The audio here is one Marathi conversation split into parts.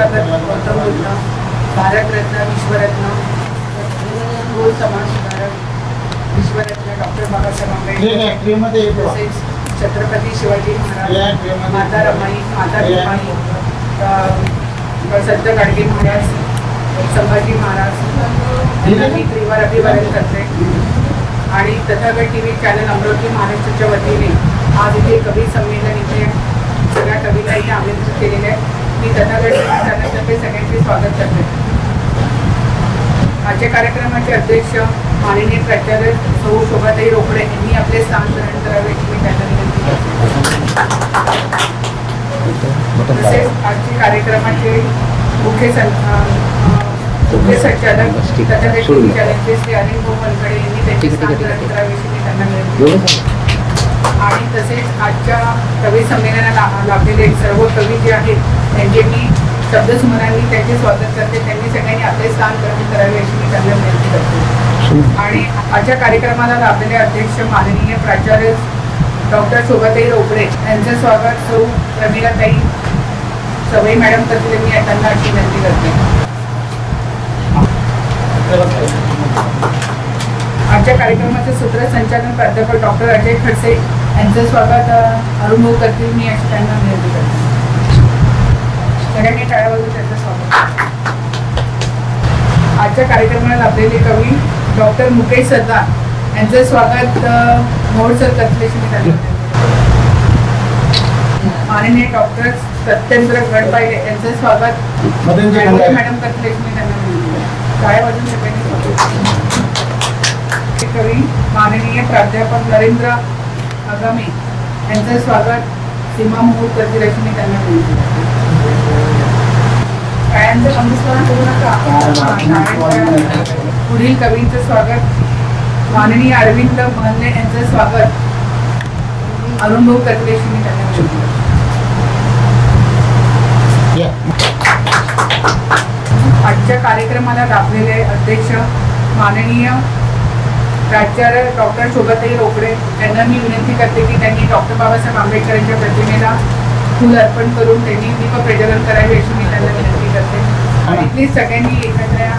संस्थागत गौतम बुद्ध, भारतरत्न, विश्वरत्न, गोल समाज सुधारक, विश्वरत्न डॉक्टर बाबासाहेब आंबेडकर, तसेच छत्रपती शिवाजी महाराज, माता रमाई, माता भीमाई, संत गाडगे महाराज, संभाजी महाराज यांना मी त्रिवार अभिवादन करते. आणि तथागत TV चॅनल अमरावती महाराष्ट्राच्या वतीने आज इथे कवी संमेलन इथे सगळ्या कवीला इथे आमंत्रित केलेले आहे. मी तथागत TV चॅनलतर्फे सगळ्यांचे स्वागत करते. आजच्या कार्यक्रमाचे अध्यक्ष माननीय प्राचार्य सौ शोभाताई रोकडे यांनी आपले स्थान ग्रहण करावे अशी मी त्यांना विनंती करते. तसेच आजच्या कार्यक्रमाचे मुख्य संचालक तथागत TV चॅनलचे श्री अनिल वनकडे यांनी त्यांचे स्थान ग्रहण करावे अशी मी त्यांना विनंती करते. आणि तसेच आजच्या कवी संमेलनाला लाभलेले सर्व कवी जे आहेत त्यांचे मी शब्दसुमनांनी त्यांचे स्वागत करते. त्यांनी सगळ्यांनी आपले स्थान ग्रहण करावे अशी मी त्यांना विनंती करते. आणि आजच्या कार्यक्रमाला लाभलेले अध्यक्ष माननीय प्राचार्य डॉक्टर शोभाताई रोकडे यांचं स्वागत सौ प्रमिलाताई सवई मॅडम करतील मी त्यांना अशी विनंती करते. आजच्या कार्यक्रमाचे सूत्रसंचालन प्राध्यापक डॉक्टर अजय खडसे यांचं स्वागत अरुण करतील मी अशी त्यांना विनंती करते. सगळ्यांनी टाळ्या वाजवून त्यांचं स्वागत. आजच्या कार्यक्रमाला लाभलेले कवी डॉक्टर मुकेश सरदार यांचं स्वागत मोहोळसर करतील अशी मी त्यांना माननीय डॉक्टर सत्येंद्र गडपाहिले यांचं स्वागत मॅडम करतील अशी मी त्यांना टाळ्या वाजवून सगळ्यांनी स्वागत. कवी माननीय प्राध्यापक नरेंद्र आगामी यांचं स्वागत सीमा मुहूर्त करतील अशी मी त्यांना विनंती करते. कायांचं संस्मरण करू नका. पुढील कवींचं स्वागत माननीय अरविंद महल्ले यांचं स्वागत अरुण भाऊ करतील अशी मी त्यांना विनंती करते. आजच्या कार्यक्रमाला लाभलेले अध्यक्ष माननीय प्राचार्य डॉक्टर शोभाताई रोकडे यांना मी विनंती करते की त्यांनी डॉक्टर बाबासाहेब आंबेडकर यांच्या प्रतिमेला फुल अर्पण करून त्यांनी दीपप्रज्वलन करावे अशी मी त्यांना विनंती करते. आणि प्लीज सगळ्यांनी एकत्र या.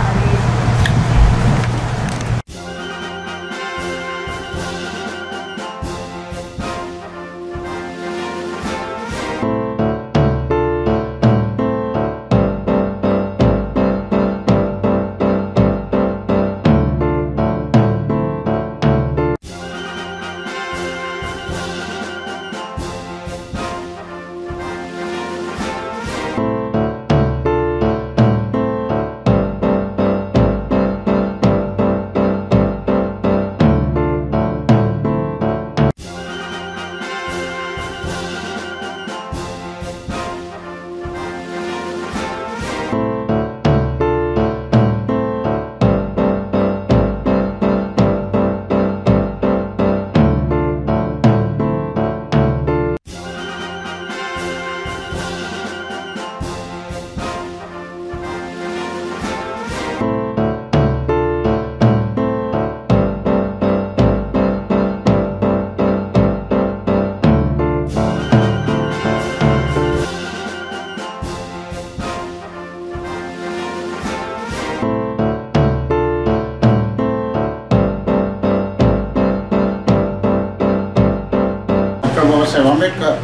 आणि बाबासाहेब आंबेडकर,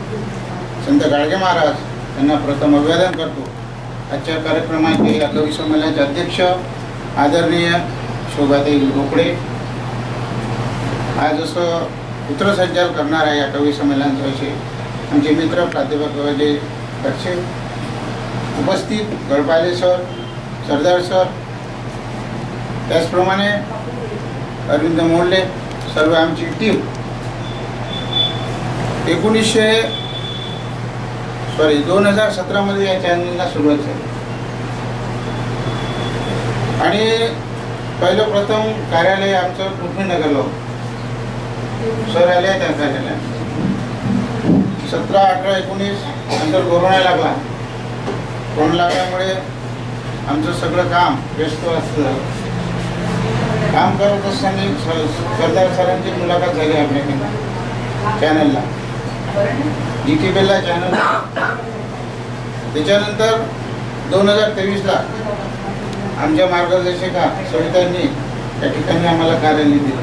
संत गाडगे महाराज यांना प्रथम अभिवादन करतो. आजच्या कार्यक्रमाचे या कवी संमेलनाचे अध्यक्ष आदरणीय शोभाताई रोकडे आज असं सूत्रसंचालन करणार आहे. या कवी संमेलनाचा विषय आमचे मित्र प्राध्यापक अजय खडसे, उपस्थित गडपाले सर, सरदार सर, त्याचप्रमाणे अरविंद मोडले, सर्व आमची टीम. 2017 मध्ये या चॅनलला सुरुवात झाली आणि पहिलं प्रथम कार्यालय आमचं पृथ्वीनगरला होतं. सर आले त्या कार्यालयात 17, 18, 19 नंतर कोरोना लागला. कोरोना लागल्यामुळे आमचं सगळं काम व्यस्त असतं. काम करत असताना सरदार सरांची मुलाखत झाली आपल्या चॅनलला, GTBला चॅनल. त्याच्यानंतर 2023ला आमच्या मार्गदर्शिका सवितांनी त्या ठिकाणी आम्हाला कार्यालय दिलं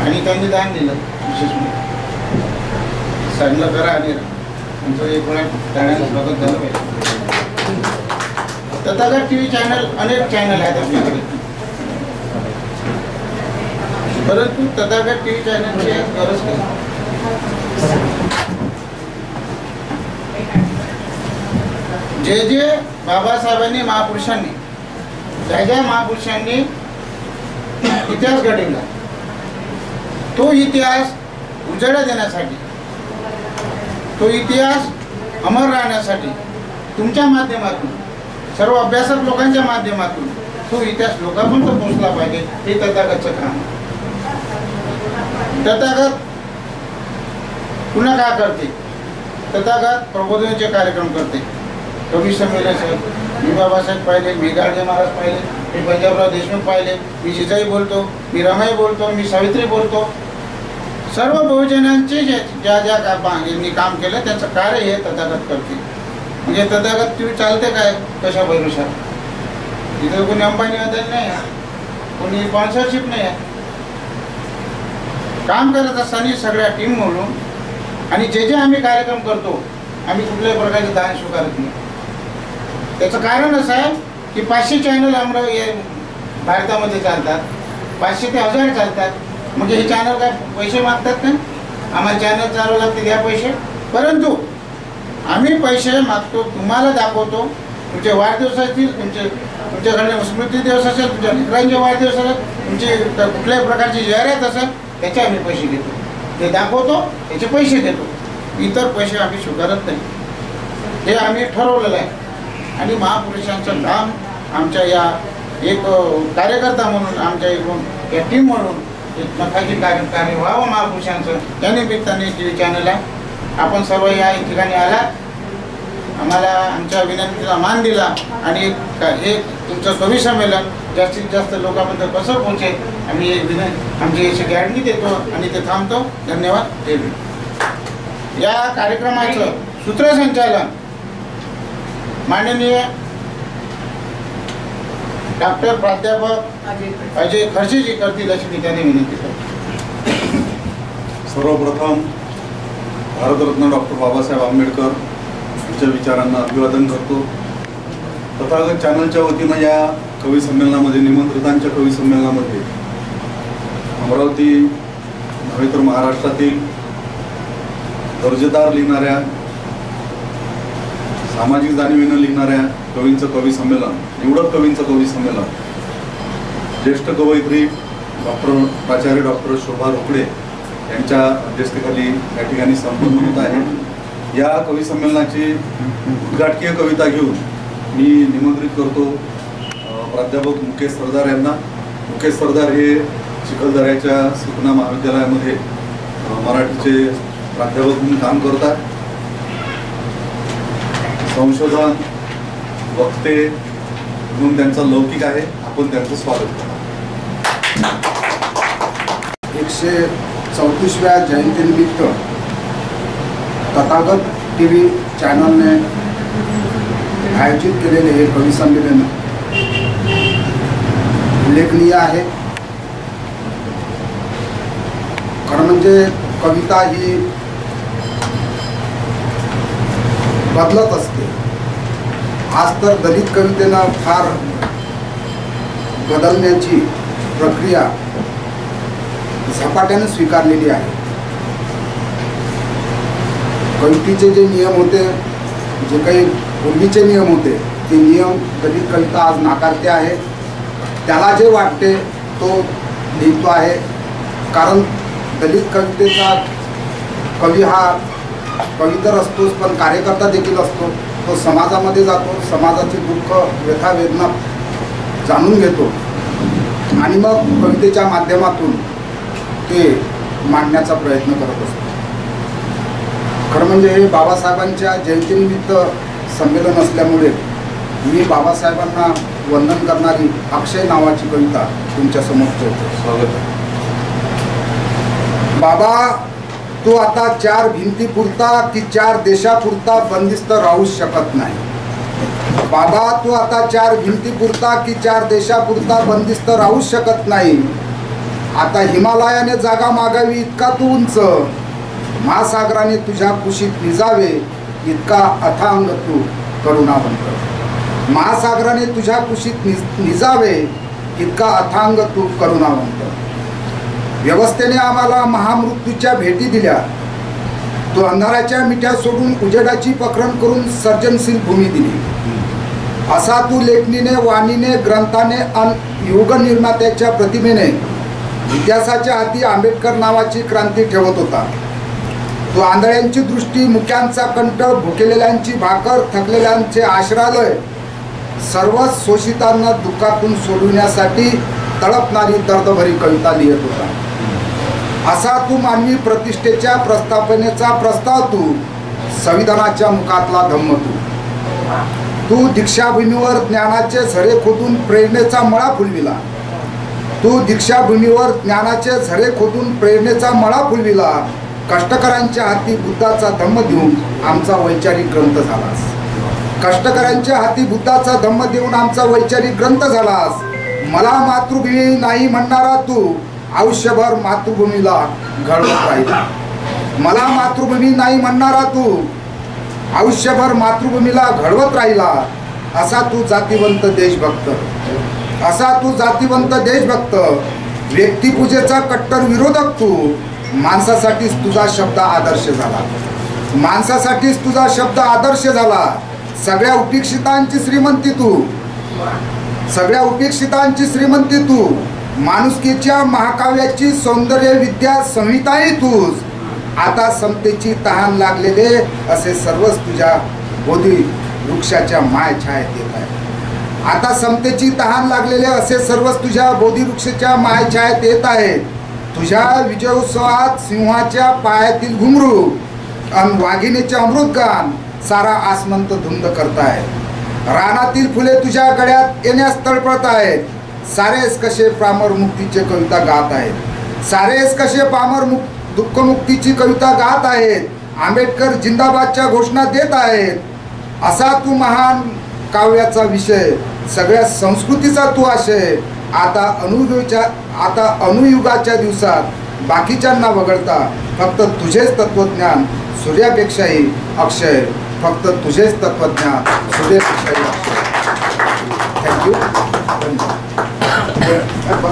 आणि त्यांनी दान दिलं. विशेष म्हणजे चांगलं करा आणि तुमचं एक वेळा गाण्याचं स्वागत झालं पाहिजे. तथागत TV चॅनल अनेक चॅनल आहेत आपल्याकडे, परंतु तथागत TV चॅनलची गरज नाही. जे जे बाबासाहेबांनी महापुरुषांनी ज्या महापुरुषांनी इतिहास घडवला तो इतिहास उजेडा देण्यासाठी, तो इतिहास अमर राहण्यासाठी तुमच्या माध्यमातून, सर्व अभ्यासक लोकांच्या माध्यमातून तो इतिहास लोकांपर्यंत पोहोचला पाहिजे. हे तथागतचं काम. तथागत पुन्हा काय करते? तथागत प्रबोधनाचे कार्यक्रम करते. कवी संमेलन, मी बाबासाहेब पाहिले, मी गाडगे महाराज पाहिले, मी पंजाबराव देशमुख पाहिले, मी जिजाई बोलतो, मी रमाई बोलतो, मी सावित्री बोलतो. सर्व बहुजनांचे ज्या यांनी काम केलं त्याचं कार्य हे तथागत करते. म्हणजे तथागत TV चालते काय कशा भरोशात? तिथं कोणी अंबानी वगैरे नाही आहे, कोणी स्पॉन्सरशिप नाही आहे. काम करत असताना सगळ्या टीम म्हणून आणि जे जे आम्ही कार्यक्रम करतो आम्ही कुठल्याही प्रकारचे दान स्वीकारत नाही. त्याचं कारण असं आहे की 500 चॅनल भारतामध्ये चालतात, 500 ते 1000 चालतात. म्हणजे हे चॅनल काय पैसे मागतात का? आम्हाला चॅनल चालू लागते, द्या पैसे. परंतु आम्ही पैसे मागतो, तुम्हाला दाखवतो. तुमचे वाढदिवसातील, तुमच्याकडे स्मृती दिवस असेल, तुमच्या मित्रांचे वाढदिवस असेल, तुमची कुठल्याही प्रकारची जाहिरात असेल त्याचे आम्ही पैसे घेतो. ते दाखवतो, त्याचे पैसे देतो. इतर पैसे आम्ही स्वीकारत नाही. हे आम्ही ठरवलेलं आहे. आणि महापुरुषांचं काम आमच्या या एक कार्यकर्ता म्हणून, आमच्या एक या टीम म्हणून एक नखाची कार्य व्हावं महापुरुषांचं. त्या निमित्ताने TV चॅनल आहे. आपण सर्व या ठिकाणी आलात, आम्हाला आमच्या विनंतीला मान दिला आणि हे तुमचं कवी संमेलन जास्तीत जास्त लोकांपर्यंत कसं पोहोचेल आम्ही एक आमची अशी गॅरंटी देतो आणि ते थांबतो. धन्यवाद. जय भीम. या कार्यक्रमाचं सूत्रसंचालन माननीय डॉक्टर प्राध्यापक अजय खर्चेजी करतील अशी मी त्याने विनंती करतो. सर्वप्रथम भारतरत्न डॉक्टर बाबासाहेब आंबेडकर यांच्या विचारांना अभिवादन करतो. तथागत चॅनलच्या वतीनं या कवी संमेलनामध्ये, निमंत्रितांच्या कवी संमेलनामध्ये अमरावती नव्हे तर महाराष्ट्रातील दर्जेदार लिहिणाऱ्या, सामाजिक जाणीवेनं लिहिणाऱ्या कवींचं कवी संमेलन, निवडक कवींचं कवी संमेलन, ज्येष्ठ कवयित्री प्राचार्य डॉक्टर शोभा रोकडे यांच्या अध्यक्षतेखाली या ठिकाणी संपन्न होत आहे. या कवी संमेलनाची उद्घाटकीय कविता घेऊन मी निमंत्रित करतो प्राध्यापक मुकेश सरदार यांना. मुकेश सरदार हे चिखलदऱ्याच्या सुकना महाविद्यालयामध्ये मराठीचे प्राध्यापक म्हणून काम करतात. संशोधन वक्ते म्हणून त्यांचा लौकिक आहे. आपण त्यांचं स्वागत करा. 134व्या जयंतीनिमित्त तथागत TV चॅनलने आयोजित केलेले हे कवी संमेलन उल्लेखनीय आहे. खरं म्हणजे कविता ही बदलत असते. आज तर दलित कवितेनं फार बदलण्याची प्रक्रिया झपाट्याने स्वीकारलेली आहे. कवितेचे जे नियम होते, जे काही पूर्वीचे नियम होते, ते नियम दलित कविता आज नाकारते आहे. त्याला जे वाटते तो लिहितो आहे. कारण दलित कवितेचा कवी हा कवी तर असतोच, पण कार्यकर्ता देखील असतो. तो समाजामध्ये जातो, समाजाचे दुःख, व्यथा, वेदना जाणून घेतो आणि मग कवितेच्या माध्यमातून ते मांडण्याचा प्रयत्न करत असतो. खरं म्हणजे हे बाबासाहेबांच्या जयंतीनिमित्त संमेलन असल्यामुळे मी बाबासाहेबांना वंदन करणारी अक्षय नावाची कविता तुमच्यासमोर ठेवतो. स्वागत. बाबा, तू आता 4 भिंतीपुरता की 4 देशापुरता बंदिस्त राहूच शकत नाही. बाबा तू आता 4 भिंतीपुरता की 4 देशापुरता बंदिस्त राहू शकत नाही. आता हिमालयाने जागा मागावी इतका तू उंच, महासागराने तुझ्या कुशीत निजावे इतका अथांग तू करुणावंत. महासागराने तुझ्या कुशीत निजावे इतका अथांग तू करुणावंत. व्यवस्थेने आम्हाला महामृत्यूच्या भेटी दिल्या. तू अंधाराच्या मिठ्या सोडून उजेडाची पकरण करून सर्जनशील भूमी दिली. असा तू लेखणीने, वाणीने, ग्रंथाने आणि युग निर्मात्याच्या प्रतिमेने इतिहासाच्या हाती आंबेडकर नावाची क्रांती ठेवत होता. तू आंधळ्यांची दृष्टी, मुक्यांचा कंठ, भुकेलेल्यांची भाकर, थकलेल्यांचे आश्रालय, सर्व शोषितांना दुःखातून सोडविण्यासाठी तळपणारी दर्दभरी कविता लिहित होता. असा तू मानवी प्रतिष्ठेच्या प्रस्थापनेचा प्रस्ताव, तू संविधानाच्या मुखातला धम्म, तू दीक्षाभूमीवर ज्ञानाचे झरे खोदून प्रेरणेचा मळा फुलविला. तू दीक्षाभूमीवर ज्ञानाचे झरे खोदून प्रेरणेचा मळा फुलविला. कष्टकऱ्यांच्या हाती बुद्धाचा धम्म देऊन आमचा वैचारिक ग्रंथ झालास. कष्टकऱ्यांच्या हाती बुद्धाचा धम्म देऊन आमचा वैचारिक ग्रंथ झालास. मला मातृभूमी नाही म्हणणारा तू आयुष्यभर मातृभूमीला घडवत राहिला. मला मातृभूमी नाही म्हणणारा तू आयुष्यभर मातृभूमीला घडवत राहिला. असा तू जातीवंत देशभक्त, असा तू जातीवंत देशभक्त. व्यक्तिपूजेचा कट्टर विरोधक तू. माणसासाठीच तुझा शब्द आदर्श झाला. माणसासाठीच तुझा शब्द आदर्श झाला. सगळ्या उपेक्षितांची श्रीमंती तू, सगळ्या उपेक्षितांची श्रीमंती तू. माणुसकीच्या महाकाव्याची सौंदर्य विद्या संहिताही तूच. आता समतेची तहान लागलेले असे सर्वच तुझ्या बोधी वृक्षाच्या मायछायेत येत आहे. आता समतेची तहान लागलेले असे सर्वच तुझ्या बोधी वृक्षाच्या मायछायेत येत आहेत. तुझ्या विजयोत्सवात सिंहाच्या पायातील घुंगरू आणि वाघिणीचे अमृतगान सारा आसमंत धुंद करताय. रानातील फुले तुझ्या गळ्यात येण्यास तळपळत आहेत. सारेच कसे पामर मुक्तीचे कविता गात आहेत. सारेच कसे पामर दुःखमुक्तीची कविता गात आहेत. आंबेडकर जिंदाबादच्या घोषणा देत आहेत. असा तू महान काव्याचा विषय, सगळ्या संस्कृतीचा तू आशय. आता अनुयुगाच्या दिवसात बाकीच्यांना वगळता फक्त तुझेच तत्वज्ञान सूर्यापेक्षाही अक्षय. फक्त तुझेच तत्वज्ञान सूर्यापेक्षाही अक्षय. थँक्यू.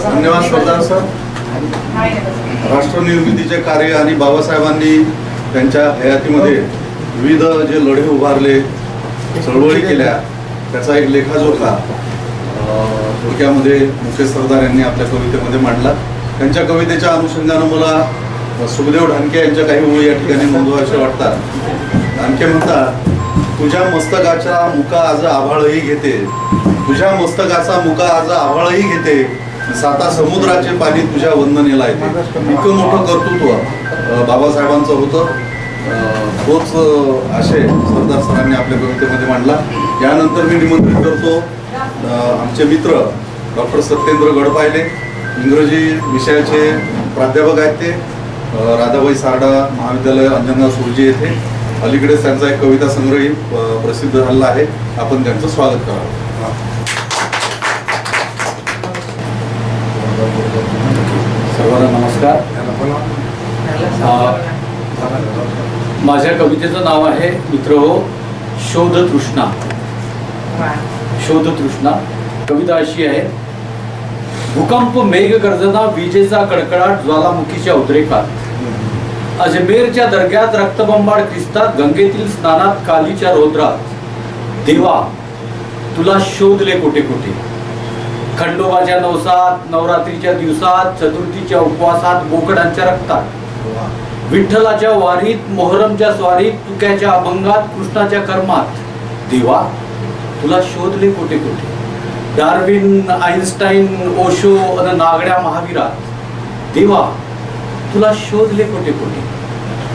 धन्यवाद सरदार सर. राष्ट्रनिर्मितीचे कार्य आणि बाबासाहेबांनी त्यांच्या हयातीमध्ये विविध जे लढे उभारले, चळवळी केल्या, त्याचा एक लेखाजोखा थोडक्यामध्ये मुकेश सरदार यांनी आपल्या कवितेमध्ये मांडला. त्यांच्या कवितेच्या अनुषंगानं मला सुखदेव ढानके यांच्या काही ओळी या ठिकाणी नोंदवायच्या वाटतात. ढानके म्हणतात, तुझ्या मस्तकाचा मुका आज आभाळही घेते, तुझ्या मस्तकाचा मुका आज आभाळही घेते, साता समुद्राचे पाणी तुझ्या वंदनेला येते. इतकं मोठं कर्तृत्व बाबासाहेबांचं होतं. तोच आशय सरदार सरांनी आपल्या कवितेमध्ये मांडला. यानंतर मी निमंत्रित करतो आमचे मित्र डॉक्टर सत्येंद्र गडपायले, इंग्रजी विषयाचे प्राध्यापक आहेत. ते राधाबाई सारडा महाविद्यालय अंजनगाव सुरजी येथे. अलीकडेच त्यांचा एक कविता संग्रही प्रसिद्ध झाला आहे. आपण त्यांचं स्वागत करावं. सर्वांना नमस्कार. माझ्या कवितेचं नाव आहे मित्रहो शोध तृष्णा. शोध तृष्णा. कविता अशी आहे. भूकंप, मेघ गर्जना, विजेचा कडकडाट, ज्वालामुखीच्या उद्रेकात, अजमेरच्या दर्ग्यात रक्तबंबाळ ख्रिस्तात, गंगेतील स्नानात, कालीच्या रौद्रात, देवा तुला शोधले कोठे कोठे. खंडोबाच्या नवसात, नवरात्रीच्या दिवसात, चतुर्थीच्या उपवासात, बोकडांच्या रक्तात, विठ्ठलाच्या वारीत, मोहरमच्या स्वारीत, तुक्याच्या अभंगात, कृष्णाच्या कर्मात, देवा तुला शोधले कोठे कोठे. डार्विन, आईन्स्टाईन, ओशो आणि नागड्या महावीरात, देवा तुला शोधले कोठे कोठे.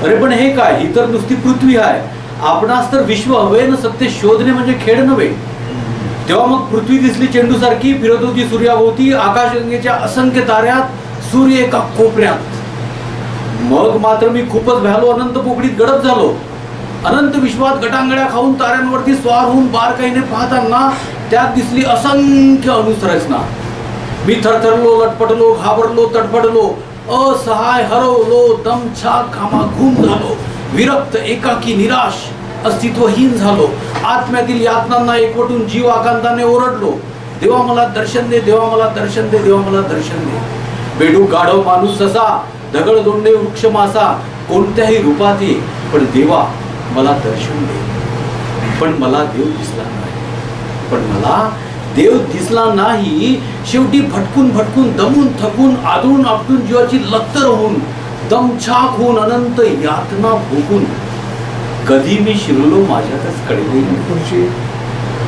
अरे पण हे काय, ही तर नुसती पृथ्वी आहे. आपणास तर विश्व हवे न सत्य शोधणे म्हणजे खेळ नव्हे. तेव्हा मग पृथ्वी दिसली चेंडूसारखी फिरत होती सूर्याभोवती. आकाशगंगेच्या असंख्य ताऱ्यात, सूर्य एका कोपऱ्यात. मग मात्र मी खूपच भ्यालो, अनंत पोकळीत गडप झालो. अनंत विश्वात गटांगड्या खाऊन ताऱ्यांवरती स्वार होऊन बारकाईने पाहताना त्यात दिसली असंख्य अनुसरचना. मी थरथरलो, लटपटलो, घाबरलो, तडफडलो, असहाय हरवलो, दमछाक घामाघूम झालो, विरक्त, एकाकी, निराश, अस्तित्वहीन झालो. आत्म्यातील यातनांना एकवटून जीव आकांताने ओरडलो, देवा मला दर्शन दे, देवा मला दर्शन दे, देवा मला दर्शन दे. बेडूक, गाढव, माणूस, ससा, दगड, दोंडे, वृक्ष, मासा, कोणत्याही रूपात ये, पण देवा मला दर्शन दे. पण मला देव दिसला नाही. पण मला देव दिसला नाही. शेवटी भटकून भटकून, दमून थकून, आदळून आपटून, जीवाची लत्तर होऊन, दमछाक होऊन, अनंत यातना भोगून कधी मी शिरलो माझ्यातच कळलेही नाही.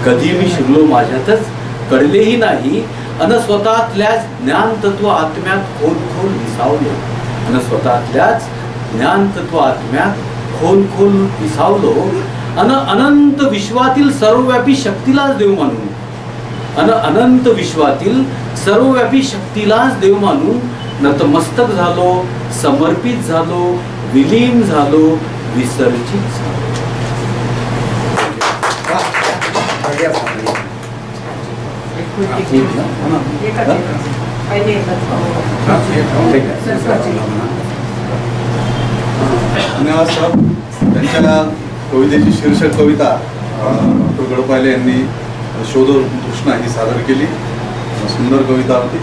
कधी मी शिरलो माझ्यातच कळलेही नाही. अन स्वतःतल्याच ज्ञान तत्व आत्म्यात खोल खोल विसावलो. अन स्वतःतल्याच ज्ञान तत्व आत्म्यात खोल खोल विसावलो. अन अनंत विश्वातील सर्वव्यापी शक्तीलाच देव मानून, अन अनंत विश्वातील सर्वव्यापी शक्तीलाच देव मानून नतमस्तक झालो, समर्पित झालो, विलीन झालो, विसर्जित झालो. धन्यवाद सर. त्यांच्या कवितेची शीर्षक कविता डॉक्टर गडपाले यांनी शोध तृष्णा ही सादर केली. सुंदर कविता होती.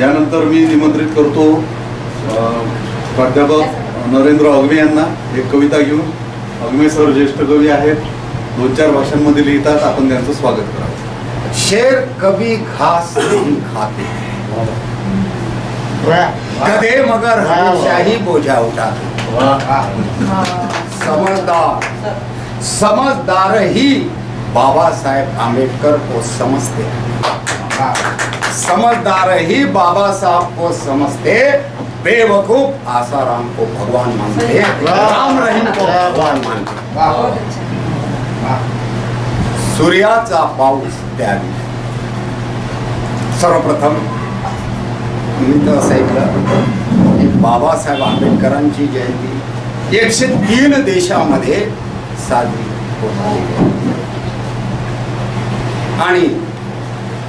यानंतर मी निमंत्रित करतो प्राध्यापक नरेंद्र अगमे यांना एक कविता घेऊन. अगमे सर ज्येष्ठ कवी आहेत, 2-4 भाषांमध्ये लिहितात. आपण त्यांचं स्वागत करावं. शेर कभी घास नहीं खाते, गधे मगर हमेशा ही बोझा उठाते. समझदार समझदार ही बाबा साहेब आंबेडकर को समझते. समझदार ही बाबा साहब को समझते. बेवकूफ आसाराम को भगवान मानते, राम रहीम को भगवान मानते. सूर्याचा पाऊस द्यावी. सर्वप्रथम मी तर असं ऐकलं, बाबासाहेब आंबेडकरांची जयंती 103 देशामध्ये साजरी होत आहे. आणि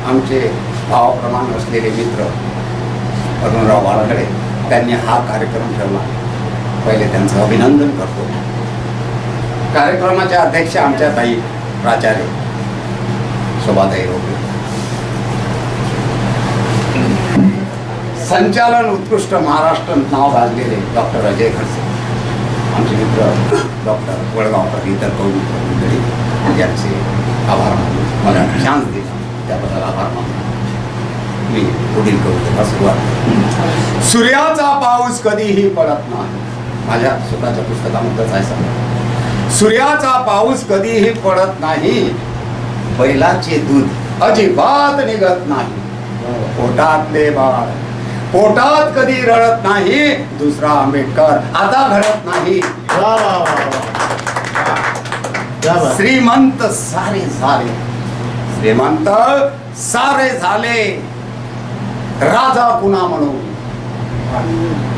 आमचे भावाप्रमाण असलेले मित्र अरुणराव वाळकडे त्यांनी हा कार्यक्रम ठेवला. पहिले त्यांचं अभिनंदन करतो. कार्यक्रमाच्या अध्यक्ष आमच्या ताई प्राचार्य शोभाताई रोपे. संचालन उत्कृष्ट महाराष्ट्र नाव गाजलेले डॉक्टर अजय खडसे, आमचे मित्र डॉक्टर वडगावकर, इतर कवी मंडळी यांचे आभार मानून मला चान्स दिला त्याबद्दल आभार मानून मी पुढील कवितेला सुरुवात. सूर्याचा पाऊस कधीही पडत नाही. माझ्या स्वतःच्या पुस्तकामध्येच आहे सगळं. सूर्याचा पाऊस कधीही पडत नाही. बैलाचे दूध अजिबात निघत नाही. पोटातले बाळ पोटात कधी रडत नाही. दुसरा आंबेडकर आता घडत नाही. श्रीमंत सारे झाले, श्रीमंत सारे झाले, राजा कुणा म्हणून.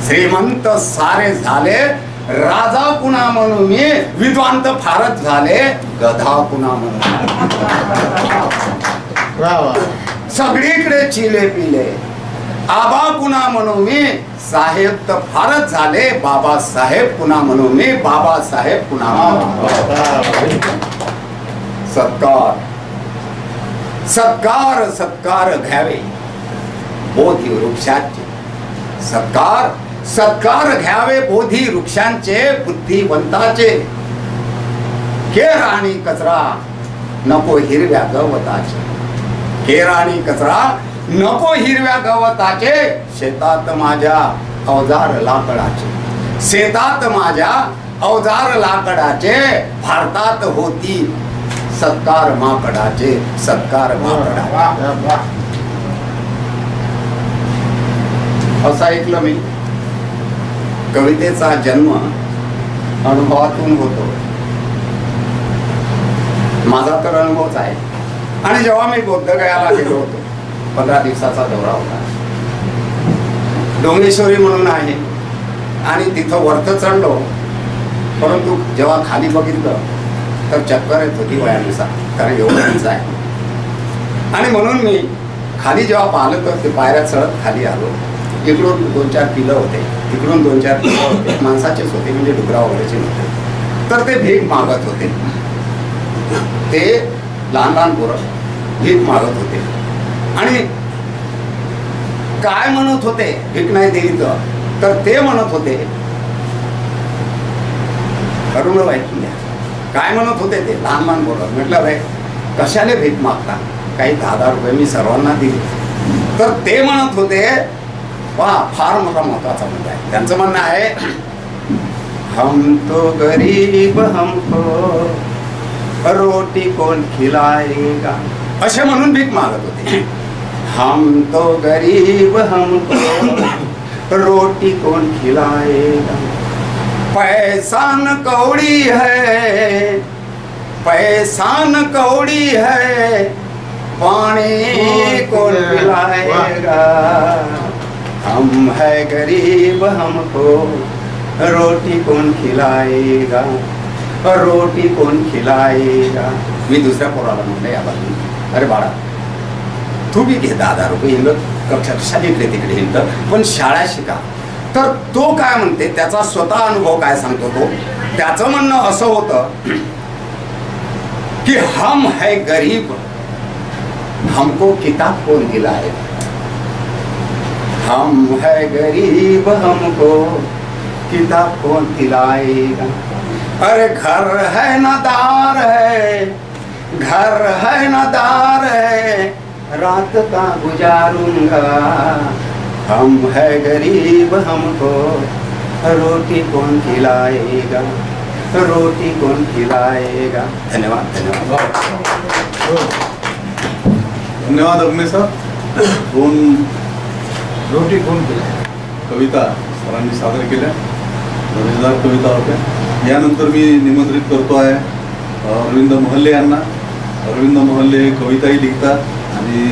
श्रीमंत सारे झाले, राजा कुणा म्हणून. मी विद्वांत फारच झाले, गधा कुणा म्हणून. सगळीकडे चिले पिले, आबा कुणा म्हणून. मी साहेब तर फारच झाले, बाबासाहेब कुणा म्हणून. मी बाबासाहेब कुणा म्हणून. सत्कार सत्कार सत्कार घ्यावे बोधी वृक्षांचे. सत्कार सत्कार घ्यावे बोधी वृक्षांचे, बुद्धिवंताचे. केर आणि कचरा नको हिरव्या गवताचे. केर आणि कचरा नको हिरव्या गवताचे. शेतात माझ्या अवजार लाकडाचे. शेतात माझ्या अवजार लाकडाचे. भारतात होती सत्कार माकडाचे. सत्कार माकडा. असं ऐकलं मी. कवितेचा जन्म अनुभवातून होतो. माझा तर अनुभवच आहे. आणि जेव्हा मी बौद्धगयाला गेलो होतो, 15 दिवसाचा दौरा होता. डोंगेश्वरी म्हणून आहे आणि तिथं वरत चढलो परंतु जेव्हा खाली बघितलं तर चक्कर येत होती वयानुसार, कारण एवढं उंच आहे. आणि म्हणून मी खाली जेव्हा पाहिलं तर ते पायऱ्या चढत खाली आलो. इकडून 2-4 किलो होते, तिकडून 2-4 किलो होते, माणसाचेच होते, म्हणजे डुकरा वगैरेचे नव्हते. तर ते भीक मागत होते, ते लहान लहान पोरं भीक मागत होते. आणि काय म्हणत होते भीक नाही दिली तर ते म्हणत होते, करून ऐकून घ्या काय म्हणत होते ते लहान लहान पोरं. म्हटलं बाई कशाला भीक मागता, काही 10-10 रुपये मी सर्वांना दिले. तर ते म्हणत होते, वा फार मोठा महत्वाचा मुद्दा आहे. त्यांचं म्हणणं आहे, हम तो गरीब हमको रोटी कौन खिलाएगा, असे म्हणून भीक मागत होते. हम तो गरीब हमको रोटी कौन खिलाएगा, पैसा न कौड़ी है, पैसा न कौड़ी है, पानी कौन पिलाएगा, हम है गरीब हमको रोटी कौन खिलाएगा, रोटी कौन खिलाएगा. मी दुसऱ्या पोराला म्हटलं या बाजून, अरे बाळा तू बी घे 10-10 रुपये हिंदत, कक्षा इकडे तिकडे हिंदत, पण शाळा शिका. तर तो काय म्हणते, त्याचा स्वतः अनुभव काय सांगतो तो. त्याचं म्हणणं असं होतं कि हम है गरीब, हमको किताब कौन दिलाएगा, हम है गरीब हमको किताब कौन दिलाएगा. अरे घर है ना दार है, घर है ना दार है, रात का गुजारूंगा, हम है गरीब हमको रोटी कौन खिलाएगा, रोटी कौन खिलाएगा. धन्यवाद धन्यवाद धन्यवाद अग्ने सर. 2 रोटी कोण केला कविता सरांनी सादर केल्या, दर्जेदार कविता होत्या. यानंतर मी निमंत्रित करतो आहे अरविंद मोहल्ले यांना. अरविंद मोहल्ले हे कविताही लिखतात आणि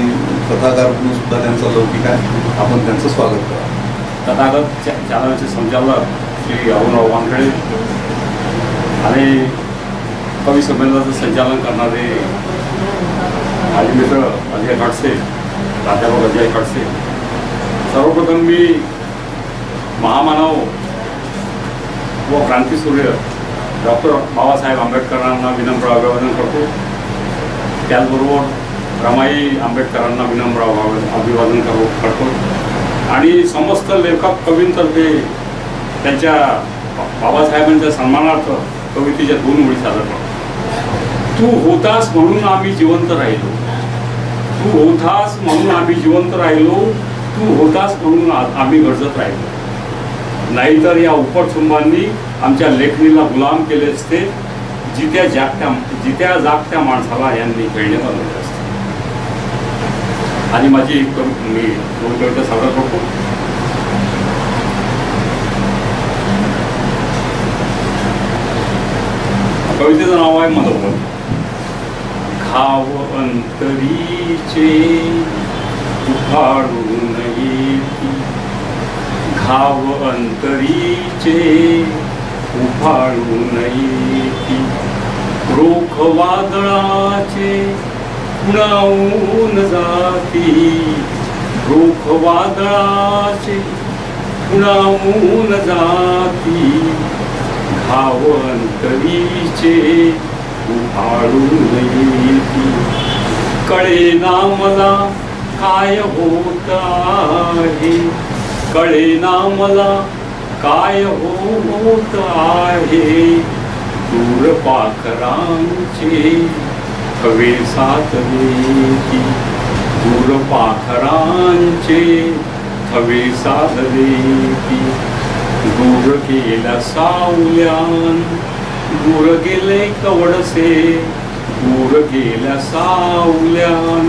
कथाकार म्हणून सुद्धा त्यांचा लौकिक आहे. आपण त्यांचं स्वागत करा. तथागत चॅनलचे संचालक श्री अरुणराव वानखेडे आणि कवी संमेलनाचं संचालन करणारे माझे मित्र अजय खडसे, प्राध्यापक अजय खडसे. सर्वप्रथम मी महामानव व क्रांतीसूर्य डॉक्टर बाबासाहेब आंबेडकरांना विनम्र अभिवादन करतो. त्याचबरोबर रमाई आंबेडकरांना विनम्र अभिवादन करतो आणि समस्त लेखक कवींतर्फे त्यांच्या बाबासाहेबांच्या सन्मानार्थ कवितेच्या 2 ओळी सादर करतो. तू होतास म्हणून आम्ही जिवंत राहिलो, तू होतास म्हणून आम्ही जिवंत राहिलो, तू होतास म्हणून आम्ही गरजत राहिलो. नाहीतर या उपटसुंबांनी आमच्या लेखणीला गुलाम केले असते, जित्या जागत्या माणसाला यांनी खेळणे बनवले असते. आणि माझी मी 2 कविता सादर करतो. कवितेचं नाव आहे मनोबल. घाव अंतरीचे उखाडून येती, घाव अंतरीचे उफाळून येती, रोख वादळाचे खुणावून जाती, रोख वादळाचे खुणावून जाती, घाव अंतरीचे उफाळून येती. कळेना मला काय होत आहे, कळेना मला काय होत आहे, दूर पाखरांचे हवे साथ देती, दूर पाखरांचे हवे साथ देती. दूर गेल्या सावल्यान दूर गेले कवडसे, दूर गेल्या सावल्यान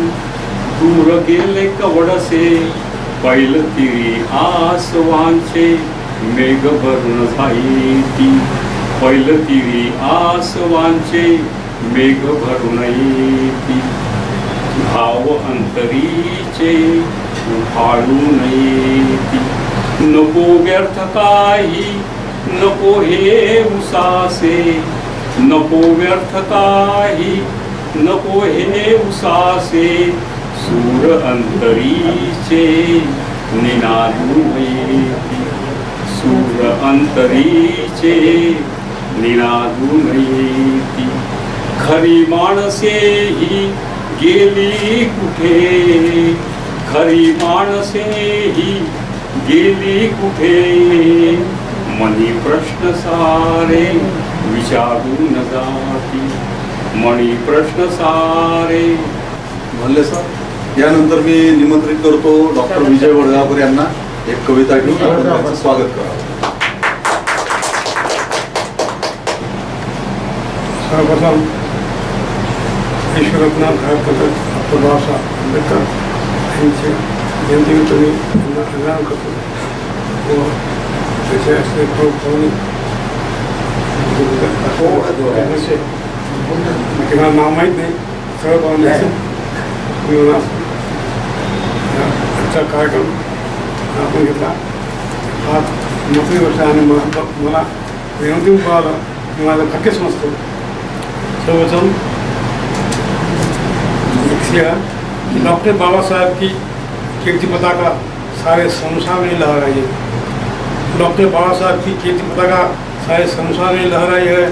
दूर गेले कवडसे, पैल तिरी आसवांचे मेघ भरून जाईती, पैल तिरी आसवांचे मेघ भरून येती. घाव अंतरीचे उफाळून येती, नको व्यर्थ काही नको हे उसासे नको व्यर्थ काही नको हे उसासे सूर अंतरीचे निनादून येती सूर अंतरीचे निनादून येती खरी माणसे ही गेली कुठे खरी माणसे ही गेली कुठे मनी प्रश्न सारे विचारून जाती मनी प्रश्न सारे. म्हणले सर यानंतर मी निमंत्रित करतो डॉक्टर विजय वडगावकर यांना एक कविता घेऊन आपण त्यांचं स्वागत करावं. सर्वप्रथम ईश्वरत्ना भारतरत्न डॉक्टर बाबासाहेब आंबेडकर यांचे जयंतीनिमित्त मी त्यांना अभिनंदन करतो व त्याचे असले मला नाव माहीत नाही सरळ पाहून आजचा कार्यक्रम आपण घेतला. आज नोकरी वर्ष आणि मला विनंती कळालं मी माझं भाग्य समजतो. सर्वप्रथम डॉक्टर बाबा साहब की कीर्ति पताका सारे संसार में लहराई है. डॉक्टर बाबा साहब की कीर्ति पताका सारे संसार में लहराई है.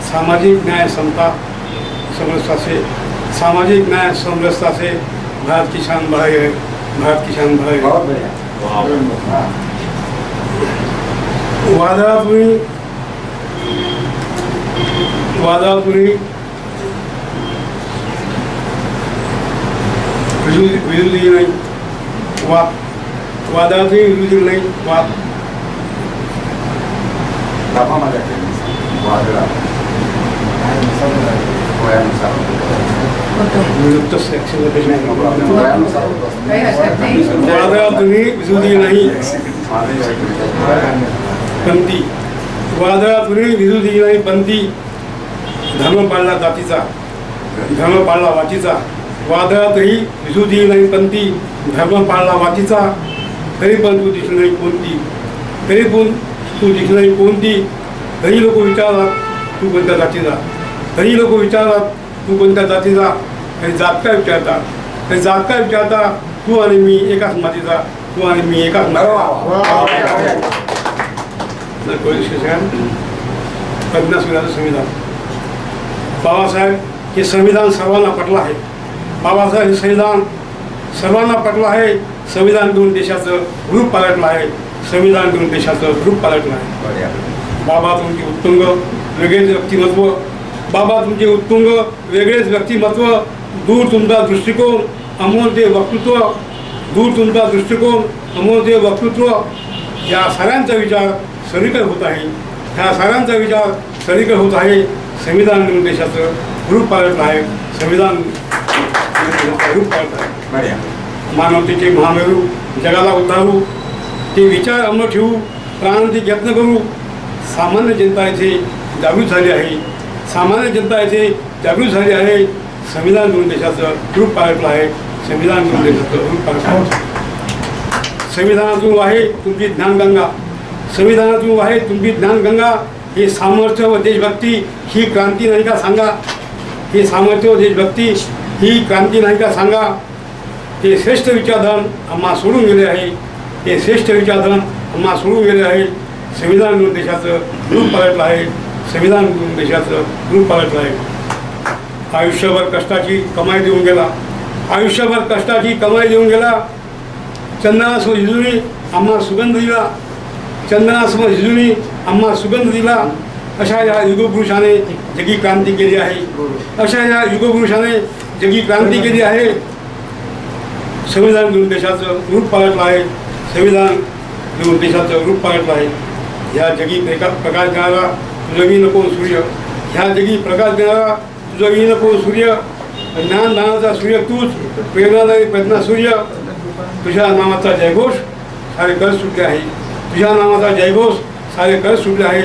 सामाजिक न्याय समता समरसता से सामाजिक न्याय समरसता से भारत की शान बढ़ाई है. भारत की शान बढ़ाई है. वादापुरी विरोधी नाही वादाची विरोधी नाही वाद वादळातूनही विरोधी नाही पंथी वादळातूनही विरोधी नाही पंथी धर्म पाळला जातीचा धर्म पाळला वाचीचा वादळातही विसुधी नाही पंथी धर्म पाळला वाचीचा तरी पण तू दिसली नाही कोणती तरी पण तू दिसली नाही कोणती. तरी लोक विचारतात तू कोणत्या जातीचा तरी लोक विचारतात तू कोणत्या जातीचा आणि जात काय विचारतात आणि जात काय विचारता तू आणि मी एकाच मातीचा तू आणि मी एकाच पद्मश्रीचं संविधान. बाबासाहेब हे संविधान सर्वांना पटलं आहे. बाबासाहेब हे संविधान सर्वांना पटलं आहे. संविधान देऊन देशाचं रूप पालटलं आहे. संविधान देऊन देशाचं रूप पालटलं आहे. बाबा तुमचे उत्तुंग वेगळेच व्यक्तिमत्व बाबा तुमचे उत्तुंग वेगळेच व्यक्तिमत्व दूर तुमचा दृष्टिकोन अमूल्य वक्तृत्व दूर तुमचा दृष्टिकोन अमूल्य वक्तृत्व. या साऱ्यांचा विचार सरीकर होत आहे. ह्या साऱ्यांचा विचार सरीकर होत आहे. संविधान देऊन देशाचं रूप पालटलं आहे. संविधान रूप पालटलं आहे. मानवतेचे महामेरू जगाला उतारू ते विचार अंमल ठेवू प्राणांतिक यत्न करू. सामान्य जनता येथे जागृत झाली आहे. सामान्य जनता येथे जागृत झाली आहे. संविधान देऊन देशाचं रूप पालटलं आहे. संविधान देऊन देशाचं रूप पालटलं आहे. संविधानातून आहे तुमची ज्ञानगंगा संविधानातून आहे तुमची ज्ञानगंगा. हे सामर्थ्य व देशभक्ती ही क्रांती नाही का सांगा. हे सामर्थ्य व देशभक्ती ही क्रांती नाही का सांगा. हे श्रेष्ठ विचारधन आम्हा सोडून गेले आहे. हे श्रेष्ठ विचारधन आम्हा सोडून गेले आहे. संविधान देऊन देशाचं रूप पालटलं आहे. संविधान देऊन देशाचं रूप पालटलं आहे. आयुष्यभर कष्टाची कमाई देऊन गेला. आयुष्यभर कष्टाची कमाई देऊन गेला. चंदनासमोर झिजुनी आम्हा सुगंध दिला. चंदनासमोर झिजुनी आम्हा सुगंध दिला. अशा या युगपुरुषाने जगी क्रांती केली आहे. अशा या युगपुरुषाने जगी क्रांती केली आहे. संविधान देऊन देशाचं रूप पालटलं आहे. संविधान देऊन देशाचं रूप पालटलं आहे. ह्या जगी प्रकाश देणारा तुझवी नको सूर्य ह्या जगी प्रकाश देणारा तुझवी नको सूर्य. ज्ञानदानाचा सूर्य तूच प्रेरणादायी प्रज्ञा सूर्य. तुझ्या नामाचा जयघोष सारे कर सुटले आहे. तुझ्या नामाचा जयघोष सारे कर सुटले आहे.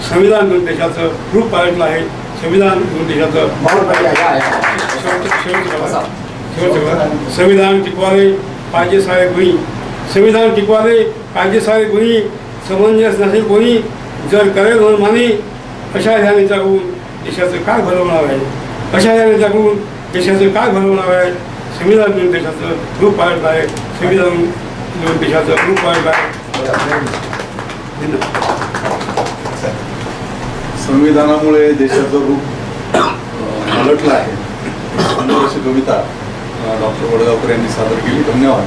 संविधान देऊन देशाचं रूप पालटलं आहे. संविधान देऊन देशाचं संविधान टिकवाले पाहिजे सारे गुणी. संविधान टिकवाले पाहिजे सारे गुणी. समंजस नसेल कोणी जर करेल म्हणून मानी अशा ह्याने जगून देशाचं काय घडवणार आहे, अशा ह्याने जगून देशाचं काय घडवणार आहे. संविधान देऊन देशाचं रूप पाळलं आहे, संविधान देऊन देशाचं रूप पाळलं आहे. संविधानामुळे देशाचं रूप उलटलं आहे. सुंदर अशी कविता डॉक्टर वडगावकर यांनी सादर केली. धन्यवाद.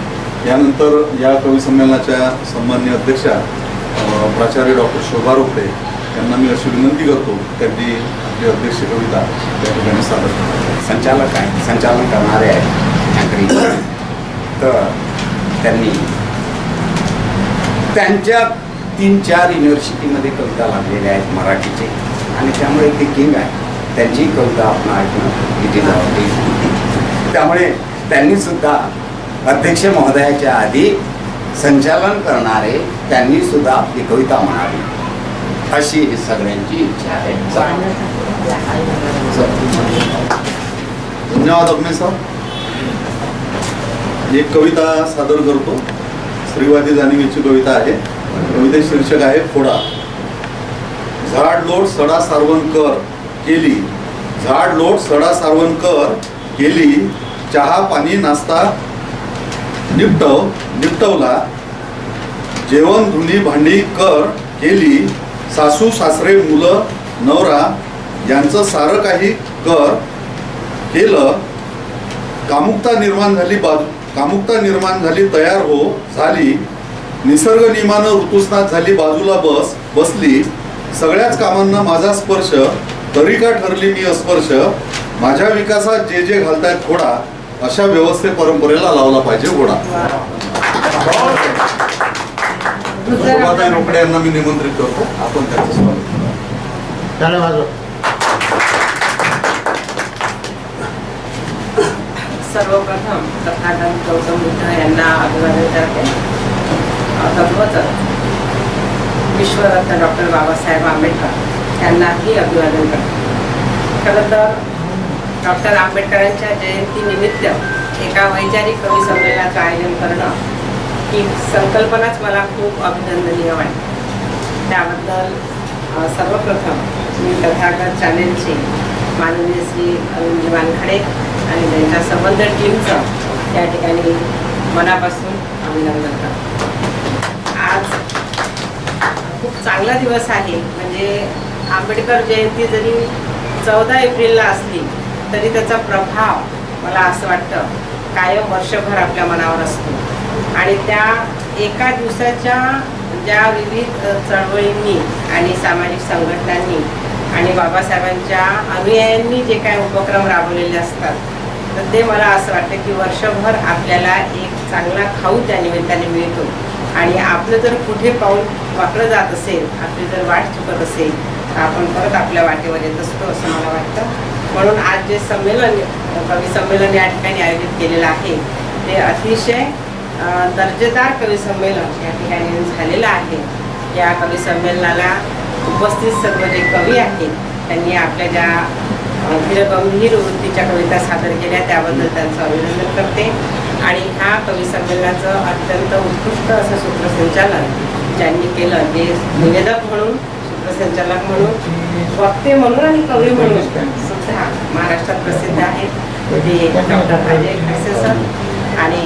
यानंतर या कवी संमेलनाच्या सन्माननीय अध्यक्षा प्राचार्य डॉक्टर शोभा रोकडे यांना मी अशी विनंती करतो त्यांनी आपली अध्यक्ष कविता त्या ठिकाणी सादर करावी. संचालन करणारे आहेत तर त्यांनी त्यांच्या 3-4 युनिव्हर्सिटीमध्ये कविता लागलेल्या आहेत मराठीचे आणि त्यामुळे ते किंग आहे. त्यांची कविता आपण ऐकणं किती आवडते. त्यामुळे त्यांनी सुद्धा अध्यक्ष महोदयाच्या आधी संचालन करणारे त्यांनी सुद्धा आपली कविता म्हणावी अशी सगळ्यांची इच्छा आहे. धन्यवाद अग्ने साहेब. एक कविता सादर करतो. श्रीवादी जाणीवेची कविता आहे. कविते शीर्षक आहे फोडा. झाड लोट सडा सारवण कर केली, झाड लोट सडा सारवण कर केली, चहा पाणी नाश्ता निपटवला, जेवण धुणी भांडी कर केली, सासू सासरे मुलं नवरा यांचं सारं काही कर केलं, कामुकता निर्माण झाली तयार हो झाली, निसर्ग नियमानं ऋतुस्नात झाली बाजूला बसली, सगळ्याच कामांना माझा स्पर्श तरी का ठरली मी अस्पर्श, माझ्या विकासात जे जे घालतायत खोडा, अशा व्यवस्थे परंपरेला लावला पाहिजे घोडा. रोकडे यांना मी निमंत्रित करतो. आपण त्यांचं स्वागत करू. सर्वप्रथम तथागत गौतम बुद्ध यांना अभिवादन करते. तद्वतच विश्वरत्न डॉक्टर बाबासाहेब आंबेडकर यांनाही अभिवादन करते. खरं तर डॉक्टर आंबेडकरांच्या जयंतीनिमित्त एका वैचारिक कवी संमेलनाचं आयोजन करणं ही संकल्पनाच मला खूप अभिनंदनीय वाटते. त्याबद्दल सर्वप्रथम मी तथागत चॅनेलचे माननीय श्री अरुण वानखडे आणि त्यांच्या संबंध टीमचं या ठिकाणी मनापासून अभिनंदन करतो. आज खूप चांगला दिवस आहे. म्हणजे आंबेडकर जयंती जरी 14 एप्रिलला असली तरी त्याचा प्रभाव मला असं वाटतं कायम वर्षभर आपल्या मनावर असतो. आणि त्या एका दिवसाच्या ज्या विविध चळवळींनी आणि सामाजिक संघटनांनी आणि बाबासाहेबांच्या अनुयायांनी जे काय उपक्रम राबवलेले असतात तर ते मला असं वाटतं की वर्षभर आपल्याला एक चांगला खाऊ त्या निमित्ताने मिळतो. आणि आपलं जर कुठे पाऊल वाकडं जात असेल, आपली जर वाट चुकत असेल तर आपण परत आपल्या वाटेवर येत असतो असं मला वाटतं. म्हणून आज जे संमेलन कवी संमेलन या ठिकाणी आयोजित केलेलं आहे ते अतिशय दर्जेदार कवी संमेलन या ठिकाणी झालेलं आहे. या कवी संमेलनाला उपस्थित सर्व जे कवी आहेत त्यांनी आपल्या ज्या धीरगंभीर वृत्तीच्या कविता सादर केल्या त्याबद्दल त्यांचं अभिनंदन करते. आणि ह्या कवी संमेलनाचं अत्यंत उत्कृष्ट असं सूत्रसंचालन ज्यांनी केलं ते निवेदक म्हणून, सूत्रसंचालक म्हणून, वक्ते म्हणून आणि कवी म्हणून सुद्धा महाराष्ट्रात प्रसिद्ध आहेत ते डॉक्टर अजय खडसे सर. आणि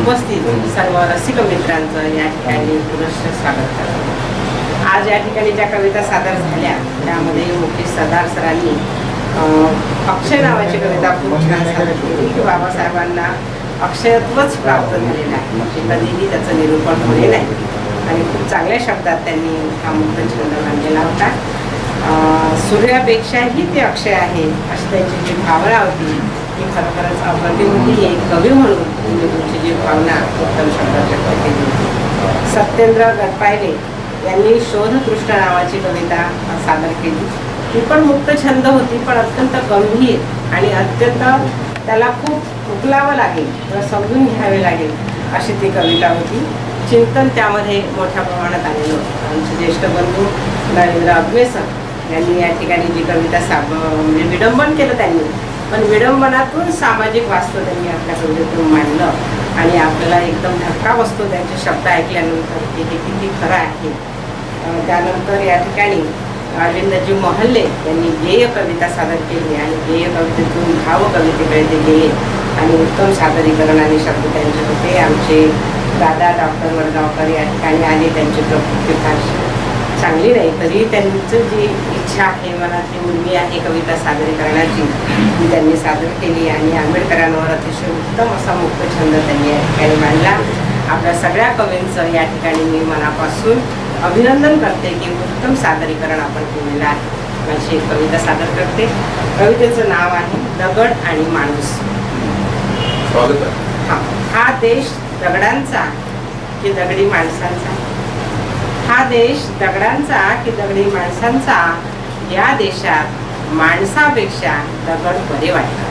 उपस्थित सर्व रसिक मित्रांचं या ठिकाणी पुनश्च स्वागत करतो. आज या ठिकाणी ज्या कविता सादर झाल्या त्यामध्ये मुकेश सरदार सरांनी अक्षय नावाची कविता खूप छान सादर केली की बाबासाहेबांना अक्षयत्वच प्राप्त झालेलं आहे, म्हणजे कधीही त्याचं निरूपण होणे नाही. आणि खूप चांगल्या शब्दात त्यांनी हा मुक्त छंद मांडलेला होता. सूर्यापेक्षाही ते अक्षय आहे अशी त्यांची जी भावना होती ती खरोखरच अप्रतिम होती. एक कवी म्हणून तुम्ही तुमची जी भावना उत्तम शब्दात व्यक्त केली होती. सत्येंद्र गडपायले यांनी शोधतृष्णा नावाची कविता सादर केली. ती पण मुक्त छंद होती पण अत्यंत गंभीर आणि अत्यंत त्याला खूप उकलावं लागेल किंवा समजून घ्यावे लागेल अशी ती कविता होती. चिंतन त्यामध्ये मोठ्या प्रमाणात आलेलं होतं. आमचे ज्येष्ठ बंधू नरेंद्र अग्नेसर यांनी या ठिकाणी जी कविता म्हणजे विडंबन केलं त्यांनी, पण विडंबनातून सामाजिक वास्तव त्यांनी आपल्या कवितेतून मांडलं आणि आपल्याला एकदम धक्का बसतो त्यांचे शब्द ऐकल्यानंतर की हे किती खरं आहे. त्यानंतर या ठिकाणी अरविंदजी मोहल्ले यांनी गेय कविता सादर केली आणि गेय कवितेतून भावकवितेकडे ते गेले आणि उत्तम सादरीकरण आणि शब्द त्यांचे होते. आमचे दादा डॉक्टर वडगावकर या ठिकाणी आले. त्यांची प्रकृती फारशी चांगली नाही तरी त्यांचं जी इच्छा आहे, मनातली उर्मी आहे कविता सादरीकरणाची ती त्यांनी सादर केली आणि आंबेडकरांवर अतिशय उत्तम असा मुक्त छंद त्यांनी या ठिकाणी मांडला. आपल्या सगळ्या कवींचं या ठिकाणी मी मनापासून अभिनंदन करते की उत्तम सादरीकरण आपण केलेलं आहे. माझी एक कविता सादर करते. कवितेचं नाव आहे दगड आणि माणूस. हा देश दगडांचा की दगडी माणसांचा, हा देश दगडांचा की दगडी माणसांचा, या देशात माणसापेक्षा दगड बरे वाटतात.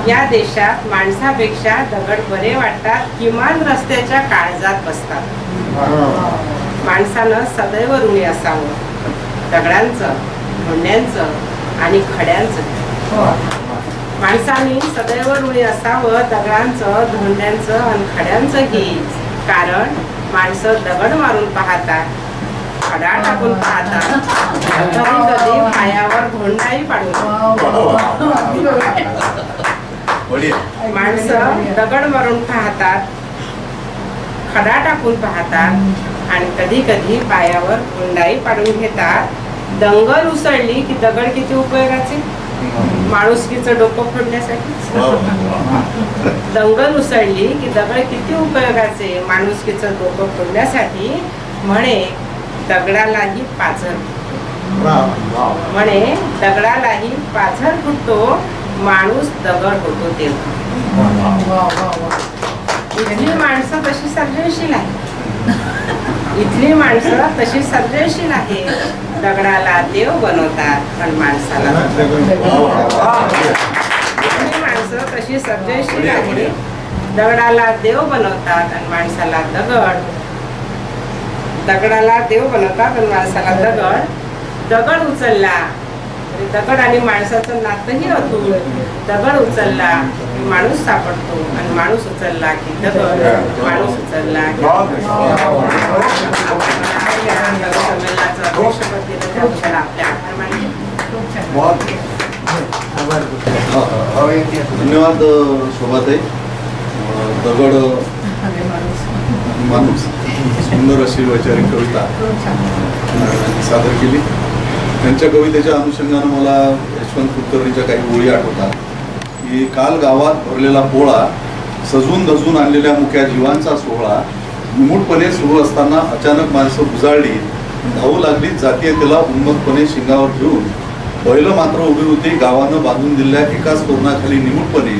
या देशात माणसापेक्षा दगड बरे वाटतात, किमान रस्त्याच्या काळजात बसतात. माणसानं सदैव ऋणी असावं दगडांचं, धोंड्यांचं आणि खड्यांचं. माणसाने सदैव ऋणी असावं दगडांचं, धोंड्यांचं आणि खड्यांचंही. कारण माणसं दगड मारून पाहतात, खडा टाकून पाहतात, कधी कधी पायावर धोंडाही पाडून. माणसं दगड मारून पाहतात, खडा टाकून पाहतात आणि कधी कधी पायावर धोंडाही पाडून घेतात. दंगल उसळली की दगड किती उपयोगाचे, माणुसकीचं डोकं फोडण्यासाठी. दंगल उसळली की दगड किती उपयोगाचे, माणुसकीचं डोकं फोडण्यासाठी. म्हणे दगडालाही पाझर, म्हणे दगडालाही पाझर फुटतो, माणूस दगड होतो तेव्हा. इथली माणसं तशी सर्जनशील आहे, इथली माणसं तशी सर्जनशील आहे. दगडाला देव बनवतात आणि माणसाला. इथली माणसं तशी सर्जनशील आहे, दगडाला देव बनवतात आणि माणसाला दगड. दगडाला देव बनवतात आणि माणसाला दगड. दगड उचलला, दगड आणि माणसाचं नातंही अतूट. दगड उचलला की माणूस सापडतो आणि माणूस उचलला की दगड, माणूस उचलला की धन्यवाद शोभाताई. दगड माणूस सुंदर अशी वैचारिक कविता सादर केली. त्यांच्या कवितेच्या अनुषंगानं मला यशवंत कुलकर्णीच्या काही ओळी आठवतात की काल गावात भरलेला पोळा, सजून धजून आणलेल्या मुक्या जीवांचा सोहळा, निमूटपणे सुरू असताना अचानक माणसं बुजाळली, धावू लागली जातीयतेला उन्मत्तपणे शिंगावर घेऊन. बैल मात्र उभी होती गावानं बांधून दिलेल्या एकाच तोरणाखाली निमूटपणे.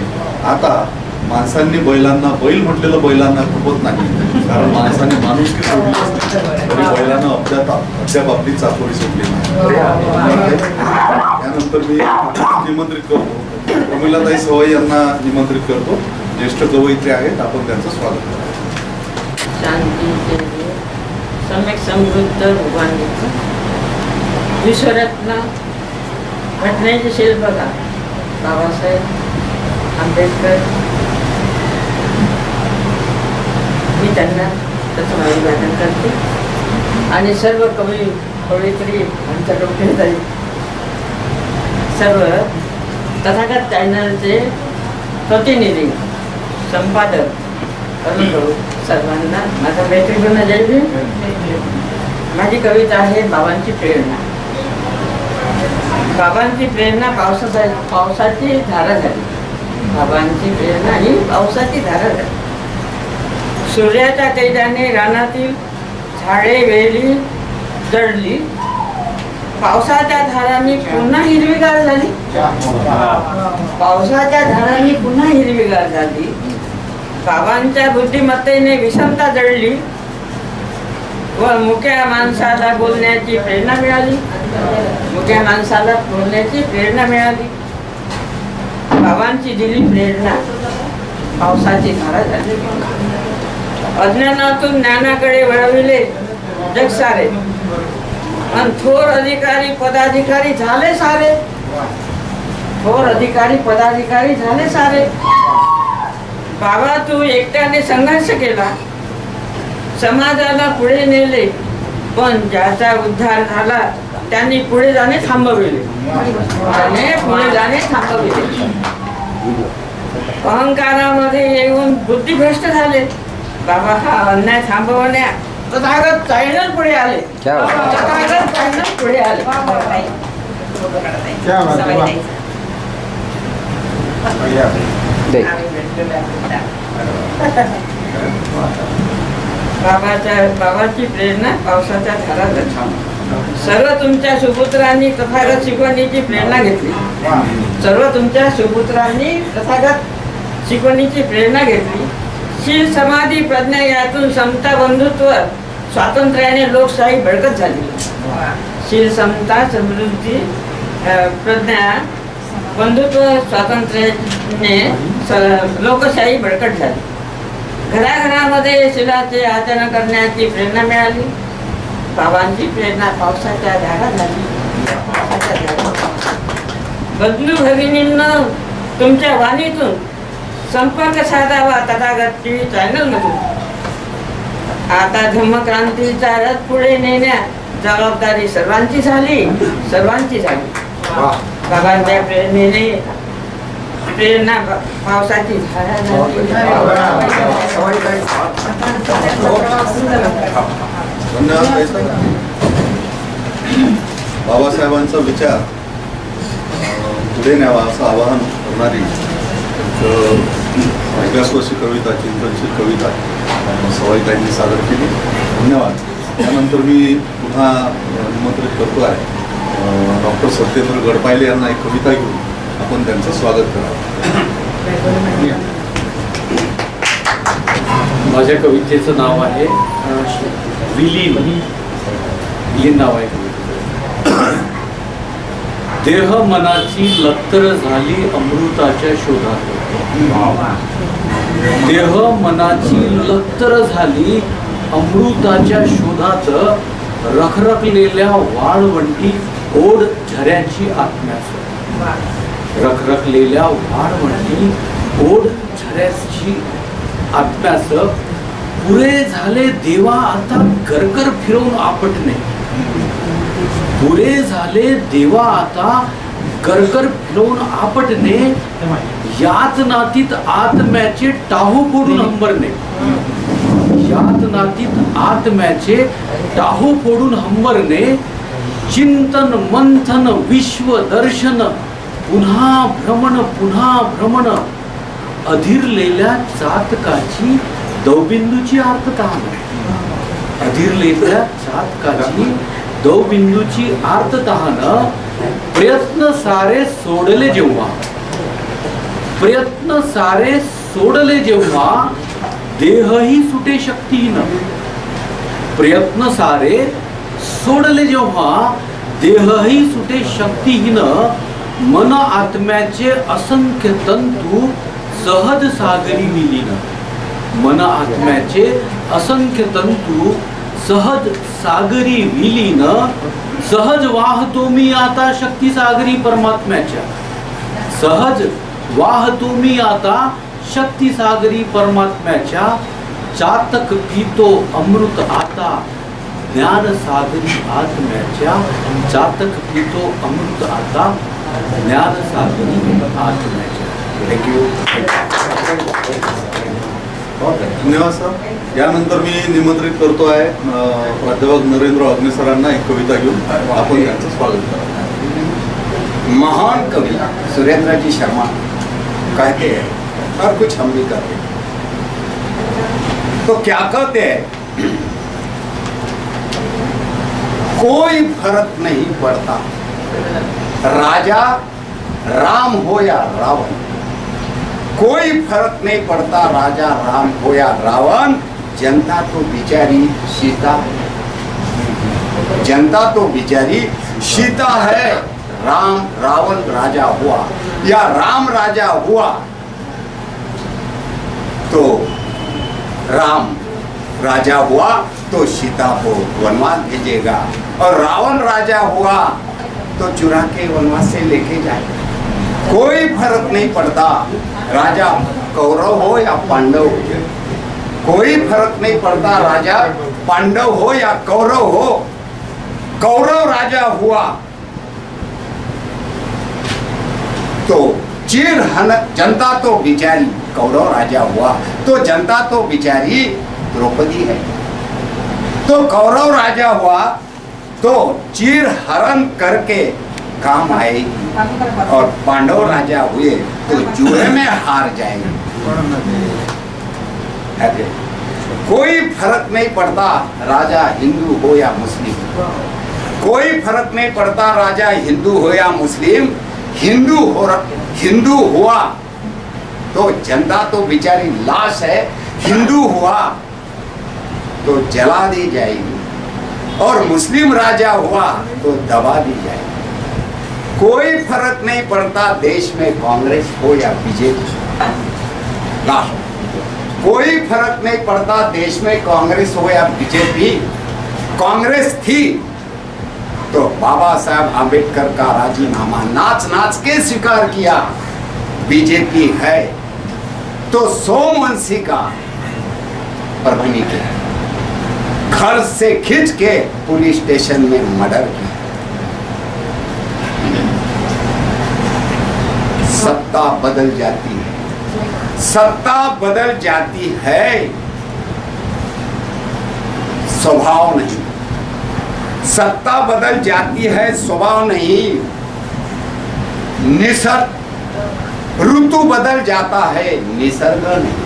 आता माणसांनी बैलांना बैल म्हटलेलं बैलांना खपत नाही, कारण माणसाने माणुसकी सोडली असते तरी बैलांना अद्याप आपली चाकोरी सोडली नाही. त्यानंतर मी निमंत्रित करतो प्रमिलाताई सवाई यांना निमंत्रित करतो. ज्येष्ठ कवयित्री आहेत, आपण त्यांचं स्वागत करतो. शांती सम्यक समृद्ध उभारणीचं विश्वरत्न घटनेचे शिल्पकार बाबासाहेब आंबेडकर. मी त्यांना त्याचं अभिवादन करते आणि सर्व कवी कवयित्री आमच्या डोक्यात सर्व तथागत चॅनलचे प्रतिनिधी, संपादक, अनुभव सर्वांना माझा मैत्रीपूर्ण जय भीम. माझी कविता आहे बाबांची प्रेरणा. बाबांची प्रेरणा पावसाची धारा झाली. बाबांची प्रेरणा ही पावसाची धारा झाली. सूर्याच्या तेजाने रानातील झाडे वेली जळली, पावसाच्या धारांनी पुन्हा हिरवीगार झाली. पावसाच्या धारांनी पुन्हा हिरवीगार झाली. बाबांच्या बुद्धिमत्तेने विषमता जळली व मुक्या माणसाला बोलण्याची प्रेरणा मिळाली. मुक्या माणसाला बोलण्याची प्रेरणा मिळाली. बाबांची दिली प्रेरणा पावसाची धारा झाली. अज्ञानातून ज्ञानाकडे वळविले जग सारे, आणि थोर अधिकारी पदाधिकारी झाले सारे. थोर अधिकारी पदाधिकारी झाले सारे. बाबा तू एकट्याने संघर्ष केला, समाजाला पुढे नेले, पण ज्याचा उद्धार झाला त्यांनी पुढे जाणे थांबविले. अहंकारामध्ये येऊन बुद्धिभ्रष्ट झाले. बाबा हा अन्याय थांबवण्या तथागत चायनच पुढे आले. तथागत चायनच पुढे आले. बाबाची प्रेरणा पावसाच्या धारात. सर्व तुमच्या सुपुत्रांनी तथागत शिकवणीची प्रेरणा घेतली. सर्व तुमच्या सुपुत्रांनी तथागत शिकवणीची प्रेरणा घेतली. शील समाधी प्रज्ञा यातून समता बंधुत्व स्वातंत्र्याने लोकशाही बळकट झाली. शील समता समृद्धी प्रज्ञा बंधुत्व स्वातंत्र्याने लोकशाही बळकट झाली. घराघरामध्ये शीलाचे आचरण करण्याची प्रेरणा मिळाली. बाबांची प्रेरणा पावसाच्या धारा झाली. बंधू भगिनींना तुमच्या वाणीतून संपर्क साधावा तथागत टीव्ही चॅनलमधून. आता धम्मक्रांतीचा रथ पुढे नेण्या जबाबदारी सर्वांची झाली. बाबांच्या प्रेरणेने प्रेरणा पावसाची धारा झाली. बाबासाहेबांचा विचार पुढे न्यावा असं आवाहन करणारी अभ्यासवर्षी कविता चिंतनशील कविता सवाईताईंनी सादर केली. धन्यवाद. त्यानंतर मी पुन्हा निमंत्रित करतो आहे डॉक्टर सत्येंद्र गडपायले यांना एक कविता घेऊन आपण त्यांचं स्वागत करावं. माझ्या कवितेचं नाव आहे विलीन नाव आहे. देह मनाची लत्तर झाली अमृताच्या शोधात. देह मनाची लत्तर झाली अमृताच्या शोधात. रखरखलेल्या वाळवंटी ओढ झऱ्याची आत्म्यास. रखरखलेल्या वाळवंटी ओढ झऱ्याची आत्म्यास. पुरे झाले देवा आता गरगर फिरवून आपटणे. पुरे झाले देवा आता गरगर फिरवून आपटणे. याच नातीत आत्म्याचे टाहू फोडून हंबरणे. याच नातीत आत्म्याचे टाहू फोडून हंबरणे. चिंतन मंथन विश्व दर्शन पुन्हा भ्रमण अधीरलेल्या चातकाची दौबिंदूची आर्ततान. अधीरलेल्या चातकाची दौबिंदूची आर्ततान. प्रयत्न सारे सोडले जेव्हा देहही सुटे शक्तीहीन. प्रयत्न सारे सोडले जेव्हा देहही सुटे शक्तीहीन. मन आत्म्याचे असंख्य तंतू सहज सागरी विलीन. मन आत्म्याचे असंख्य तंतू सहज सागरी विलीन. सहज वाहतो मी आता शक्ती सागरी परमात्म्याच्या. सहज वाहतो मी आता शक्ती सागरी परमात्म्याच्या. चातक पितो अमृत आता ज्ञान सागरी आत्म्याच्या. चातक पितो अमृत आता ज्ञान सागरी आत्म्याच्या. थँक्यू. धन्यवाद सर. यानंतर मी निमंत्रित करतो आहे प्राध्यापक नरेंद्र अग्नेसरांना एक कविता घेऊन आपण त्यांचं स्वागत करा. महान कवि सुरेंद्रजी शर्मा कहते हैं और कुछ हम भी कहते हैं. तो क्या कहते हैं? कोई फर्क नहीं पड़ता राजा राम हो या रावण. कोई फर्क नहीं पड़ता राजा राम हो या रावण. जनता तो बिचारी सीता. जनता तो बिचारी सीता है. राम रावण राजा हुआ या राम राजा हुआ तो राम राजा हुआ तो सीता को वनवास भेजेगा. और रावण राजा हुआ तो चुरा के वनवास से लेके जाएगा. कोई फर्क नहीं पड़ता राजा कौरव हो या पांडव हो. कोई फर्क नहीं पड़ता राजा पांडव हो या कौरव हो, कौरव राजा हुआ तो चीर हन जनता तो बिचारी, कौरव राजा हुआ तो जनता तो बिचारी द्रौपदी है, तो कौरव राजा हुआ तो चीर हरण करके काम आएगी, और पांडव राजा हुए तो जुए में हार जाएंगे। कोई फर्क नहीं पड़ता राजा हिंदू हो या मुस्लिम, कोई फर्क नहीं पड़ता राजा हिंदू हो या मुस्लिम। हिंदू हुआ तो जनता तो बेचारी लाश है, हिंदू हुआ तो जला दी जाएगी, और मुस्लिम राजा हुआ तो दबा दी जाएगी। कोई फर्क नहीं पड़ता देश में कांग्रेस हो या बीजेपी, कोई फर्क नहीं पड़ता देश में कांग्रेस हो या बीजेपी। कांग्रेस थी तो बाबा साहब आम्बेडकर का राजीनामा नाच नाच के स्वीकार किया, बीजेपी है तो सोमवंशी का परभनी के घर से खींच के पुलिस स्टेशन में मर्डर किया। सत्ता बदल जाती है, सत्ता बदल जाती है, स्वभाव नहीं। सत्ता बदल जाती है, स्वभाव नहीं। निसर्ग ऋतु बदल जाता है, निसर्ग नहीं।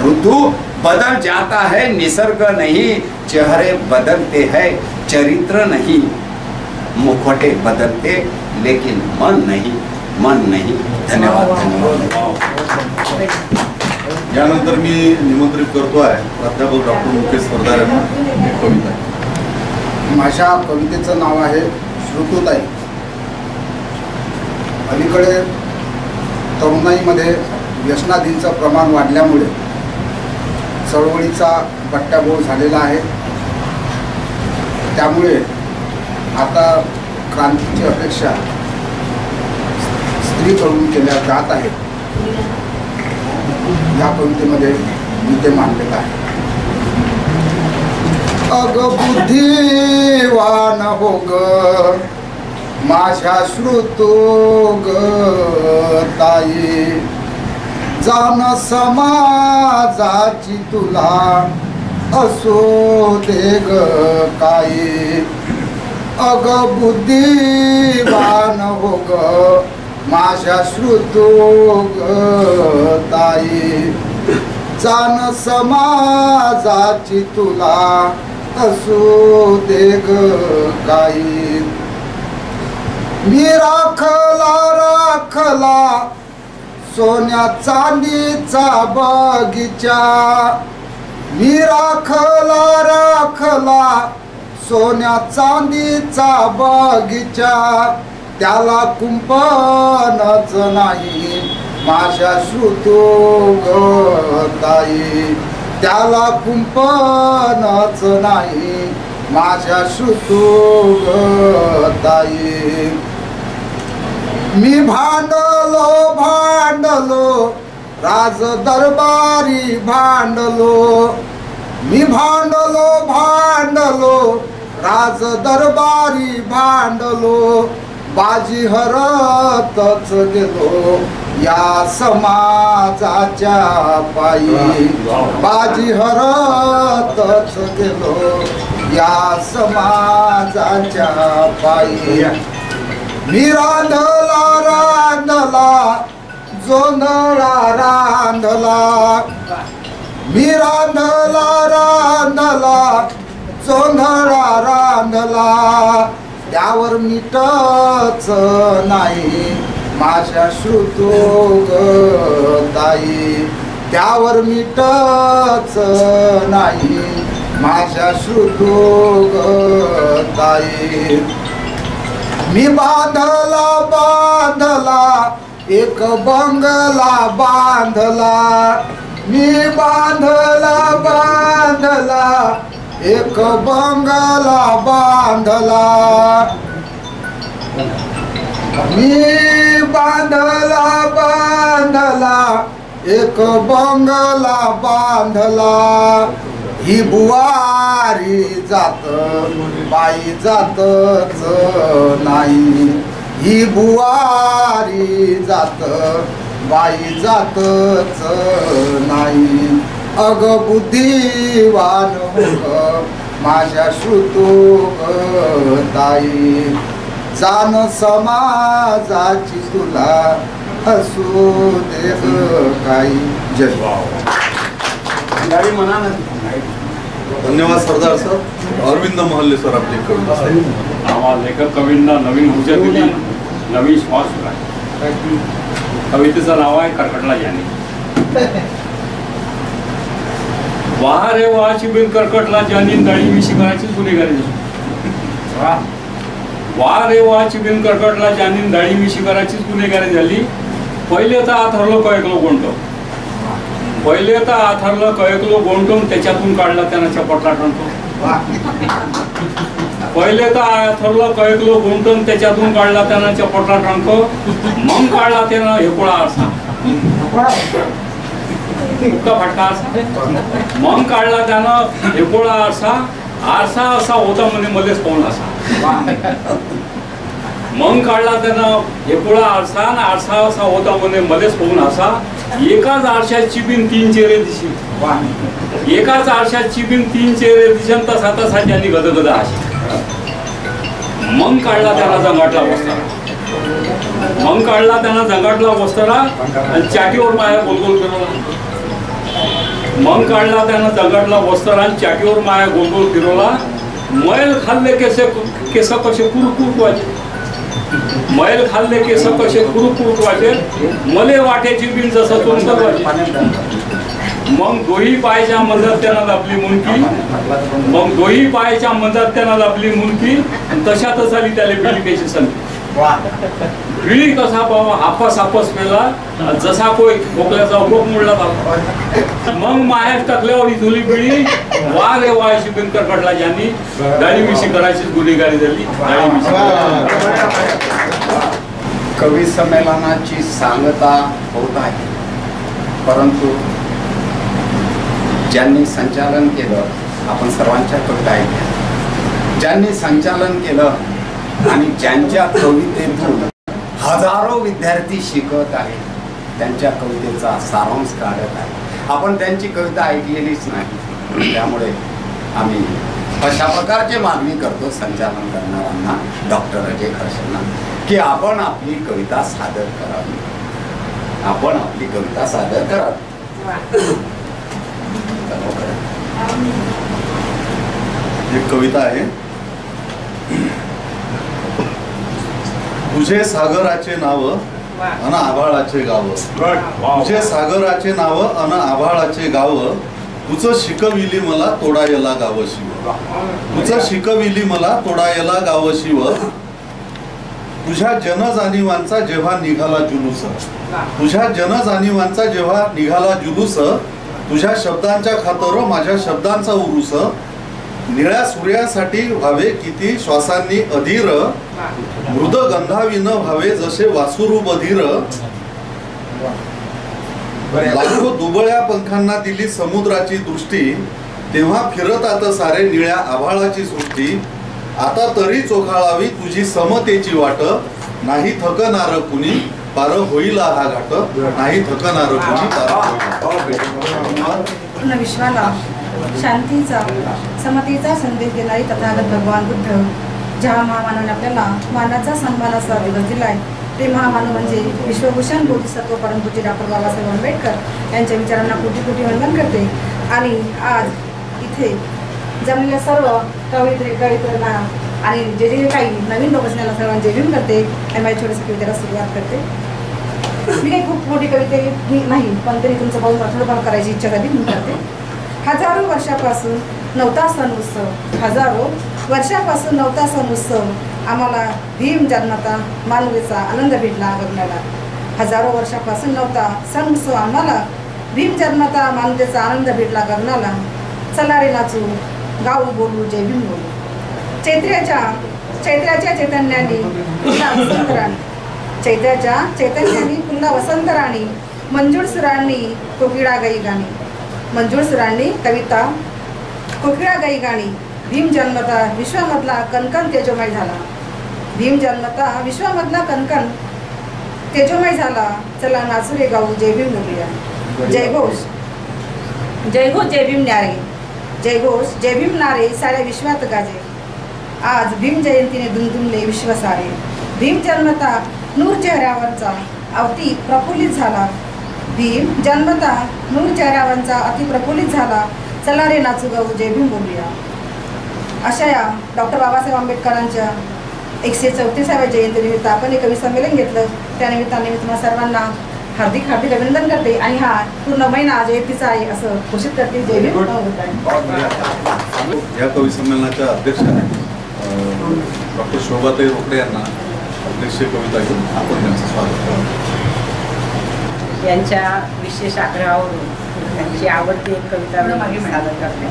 ऋतु बदल जाता है, निसर्ग नहीं। चेहरे बदलते हैं, चरित्र नहीं। मुखौटे बदलते लेकिन मन नहीं, मन नहीं। धन्यवाद, धन्यवाद। यानंतर मी निमंत्रित करतो आहे प्राध्यापक डॉक्टर मुकेश सरदार यांना एक कविता. माझ्या कवितेचं नाव आहे श्रुतुताई. अलीकडे तरुणाईमध्ये व्यसनाधींचं प्रमाण वाढल्यामुळे चळवळीचा बट्ट्याबोळ झालेला आहे. त्यामुळे आता क्रांतीची अपेक्षा स्त्रीकडून केल्या जात आहे. या कवितेमध्ये मी ते मांडलेलं आहे. अग बुद्धिवान हो ग माझ्या श्रुतो ग ताई, जाण समाजाची तुला असो दे ग काही. अग बुद्धिवान हो ग माझ्या श्रुतो ग ताई, जाण समाजाची तुला असो दे ग काही. मी राखला राखला सोन्या चांदीचा बगीचा, मी राखला राखला सोन्या चांदीचा बगीचा, त्याला कुंपणच नाही माझ्या श्रुतो ग ताई, त्याला कुंपणच नाही माझ्या श्रुतो ग ताई. मी भांडलो भांडलो राज दरबारी भांडलो, मी भांडलो भांडलो राज दरबारी भांडलो, बाजी हरतच गेलो या समाजाच्या पायी, बाजी हरतच गेलो या समाजाच्या पायी. मी रांधला रांधला जोंधळा रांधला, मी रांधला रांधला जोंधळा रांधला, त्यावर मीठच नाही माझ्या श्रुतो ग ताई, त्यावर मीठच नाही माझ्या श्रुतो ग ताई. मी बांधला बांधला एक बंगला बांधला, मी बांधला बांधला एक बंगला बांधला, मी बांधला बांधला एक बंगला बांधला, ही बुवारी जात बाई जातच नाही, ही बुवारी जात बाई जातच नाही. अग बुद्धिवान हो माझ्या श्रुतोक ताई, जाण समाजाची तुला असू दे काही. जय गाडी म्हणा ना. धन्यवाद सरदार सर. अरविंद महल्ले सर आपली कविता. आम्हा लेखक कवींना नवीन ऊर्जा दिली, नवीन श्वास दिला. कवितेचं नाव आहे कर्कटला याने. वाह रे वाह चिबीन कर्कटला ज्यांनी दळी मी शिकाराचीच गुन्हेगारी झाली. वाह रे वाह चिबीन कर्कटला ज्यांनी दळी मी शिकाराचीच गुन्हेगारी झाली. पहिले तर आथरलं कयकलो गोंटो, पहिले तर आथरलं कयकलो गोंटून त्याच्यातून काढला त्यांना चपटला टणतो. पहिले तर आथरलं कयकलो गोंटून त्याच्यातून काढला त्यांना चपटला टणतो. मग काढला त्यानं हेकोळा आरसा, फुटका फटका आरसा. मग काढला त्यानं हेकोळा आरसा. आरसा असा होता म्हणजे मध्येच पाहून असा. मग काढला त्यानं हेकोळा आरसा आणि आरसा असा होता म्हणजे मध्येच पाहून असा. एकाच आरशाची बिन तीन चेहरे दिशी, एकाच आरशाची बिन तीन चेहरे दिशन तसा तसा ज्यांनी गदगद अशी. मग काढला त्याला जंगाटला वस्तारा, मग काढला त्यानं जंगाटला वस्तारा आणि चाटीवर माया गोलगोल फिरवला. मग काढला त्यानं जंगाटला वस्तारा आणि चाटीवर माया गोलगोल फिरवला. मैल खाल्ले केस कसे कुरकुर वाजे, मैल खाल्ले केस कसे कुरकुर वाजे. मले वाटेची बिन जसं तुमचं वाजे. मग दोही पायाच्या मधात त्यांना लपली मुंडकी, मग दोही पायाच्या मधात त्यांना लपली मुंडकी. तशातच आली त्याला बिलिकेची संधी. बिळी कसा बाबा आपस आपस पेला जसा कोई खोकल्याचा रोग मोडला जातो. मग माहेर टाकल्यावर इथुली बिळी. वा रे वा शिबिन कर्कटला ज्यांनी दाढी मिशी करायची गुन्हेगारी झाली. कवी संमेलनाची सांगता होत आहे, परंतु ज्यांनी संचालन केलं, आपण सर्वांच्या कविता ऐकल्या, ज्यांनी संचालन केलं आणि ज्यांच्या कवितेतून हजारो विद्यार्थी शिकत आहेत, त्यांच्या कवितेचा सारांश काढत आहे. आपण त्यांची कविता ऐकलेलीच नाही, त्यामुळे आम्ही अशा प्रकारची मागणी करतो संचालन करणाऱ्यांना, डॉक्टर अजय खडसेंना, की आपण आपली कविता सादर करावी, आपण आपली कविता सादर करावी. एक कविता आहे. तुझे सागराचे नाव अन आभाळाचे गाव, तुझे सागराचे नाव अन आभाळाचे गाव. तुझं शिकविली मला तोडायला गाव शिव, तुझं शिकविली मला तोडायला गाव शिव. तुझ्या जनजाणीवांचा जेव्हा निघाला जुलूस, तुझ्या जनजाणीवांचा जेव्हा निघाला जुलूस. तुझ्या शब्दांच्या खातर माझ्या शब्दांचा उरूस. निळ्या सूर्यासाठी व्हावे किती श्वासांनी अधीर. मृद गंधाविन व्हावे जसे वासुरू बधीर. लाखो दुबळ्या पंखांना दिली समुद्राची दृष्टी. तेव्हा फिरतात सारे निळ्या आभाळाची सृष्टी. आता तरी चोखाळावी तुझी समतेची वाट. नाही थकणार कुणी पार होईल हा घाट. नाही थकणार कुणी पार. पूर्ण विश्वाला शांतीचा समतेचा संदेश देणारी तथागत भगवान बुद्ध, ज्या महामानवाने आपल्याला मानाचा सन्मानाचा दिवस दिलाय, ते महामानव म्हणजे विश्वभूषण बोधिसत्व परमपूज्य डॉक्टर बाबासाहेब आंबेडकर यांच्या विचारांना कोटी कोटी वंदन करते. आणि आज इथे जमलेल्या सर्व कवित्रांना आणि जे जे काही नवीन लोक असणाऱ्या सर्वांना जय भीम करते आणि माझ्या छोट्याशा कवितेला सुरुवात करते. मी काही खूप मोठी कविते नाही, पण तरी तुमचं पाहून थोडंफार करायची इच्छा झाली म्हणून करते. हजारो वर्षापासून नवता सण उत्सव, हजारो वर्षापासून नवता सण उत्सव आम्हाला भीम जन्मता मानवेचा आनंद भेटला बघण्याला. हजारो वर्षापासून नवता सण उत्सव आम्हाला भीम जन्मता मानवेचा आनंद भेटला गगनाला. चला रे नाचू गाऊ बोलू जय भीम बोलू. चैत्र्याच्या चैतन्याने पुन्हा वसंत राणी, चैत्र्याच्या चैतन्याने पुन्हा वसंत राणी. मंजूळ सुरांनी कोकिळा गाई गाणी, मंजूळ सुरांनी कविता कोकिळा गाई गाणी भीम जन्मता विश्वामधला कणकण तेजोमय झाला. भीम जन्मता विश्वामधला कणकण तेजोमय झाला. चला नाचू रे गाऊ जय भीम बोलूया. जयघोष जयघोष जय भीम नारे. जयघोष जय भीम नारे साऱ्या विश्वात गाजे. आज भीम जयंतीने दुमदुमले विश्व सारे. भीम जन्मता नूर चेहऱ्यावरचा अति प्रफुल्लित झाला. भीम जन्मता नूर चेहऱ्यावरचा अति प्रफुल्लित झाला. चला रे नाचू गाऊ जय भीम बोलूया. अशा या डॉक्टर बाबासाहेब आंबेडकरांच्या 134व्या जयंतीनिमित्त आपण एक कवी संमेलन घेतलं. त्यानिमित्ताने मी तुम्हाला सर्वांना हार्दिक हार्दिक अभिनंदन करते आणि हा पूर्ण महिना जयंतीचा आहे असं घोषित करते. जय भीम. या कवी संमेलनाच्या अध्यक्ष डॉक्टर शोभाताई रोकडे यांना अध्यक्षीय कविता घेऊन आपण त्यांचं स्वागत करतो. यांच्या विशेष आग्रहावरून त्यांची आवडती एक कविता मी सादर करते.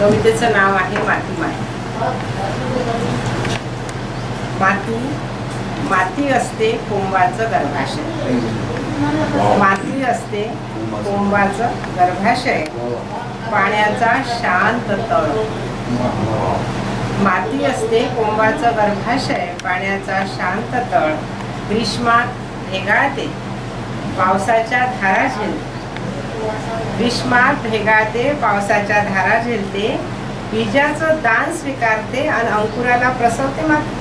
कवितेचं नाव आहे माती माय. माती माती असते कुंभाचं गर्भाशय. माती असते कुंभाचं गर्भाशय पाण्याचा शांत तळ. माती असते कुंभाचं गर्भाशय पाण्याचा शांत तळ. ग्रीष्मात भेगाळते पावसाच्या धारा झेलते. ग्रीष्मात भेगाळते पावसाच्या धारा झेलते. बीजाचं दान स्वीकारते आणि अंकुराला प्रसवते. माती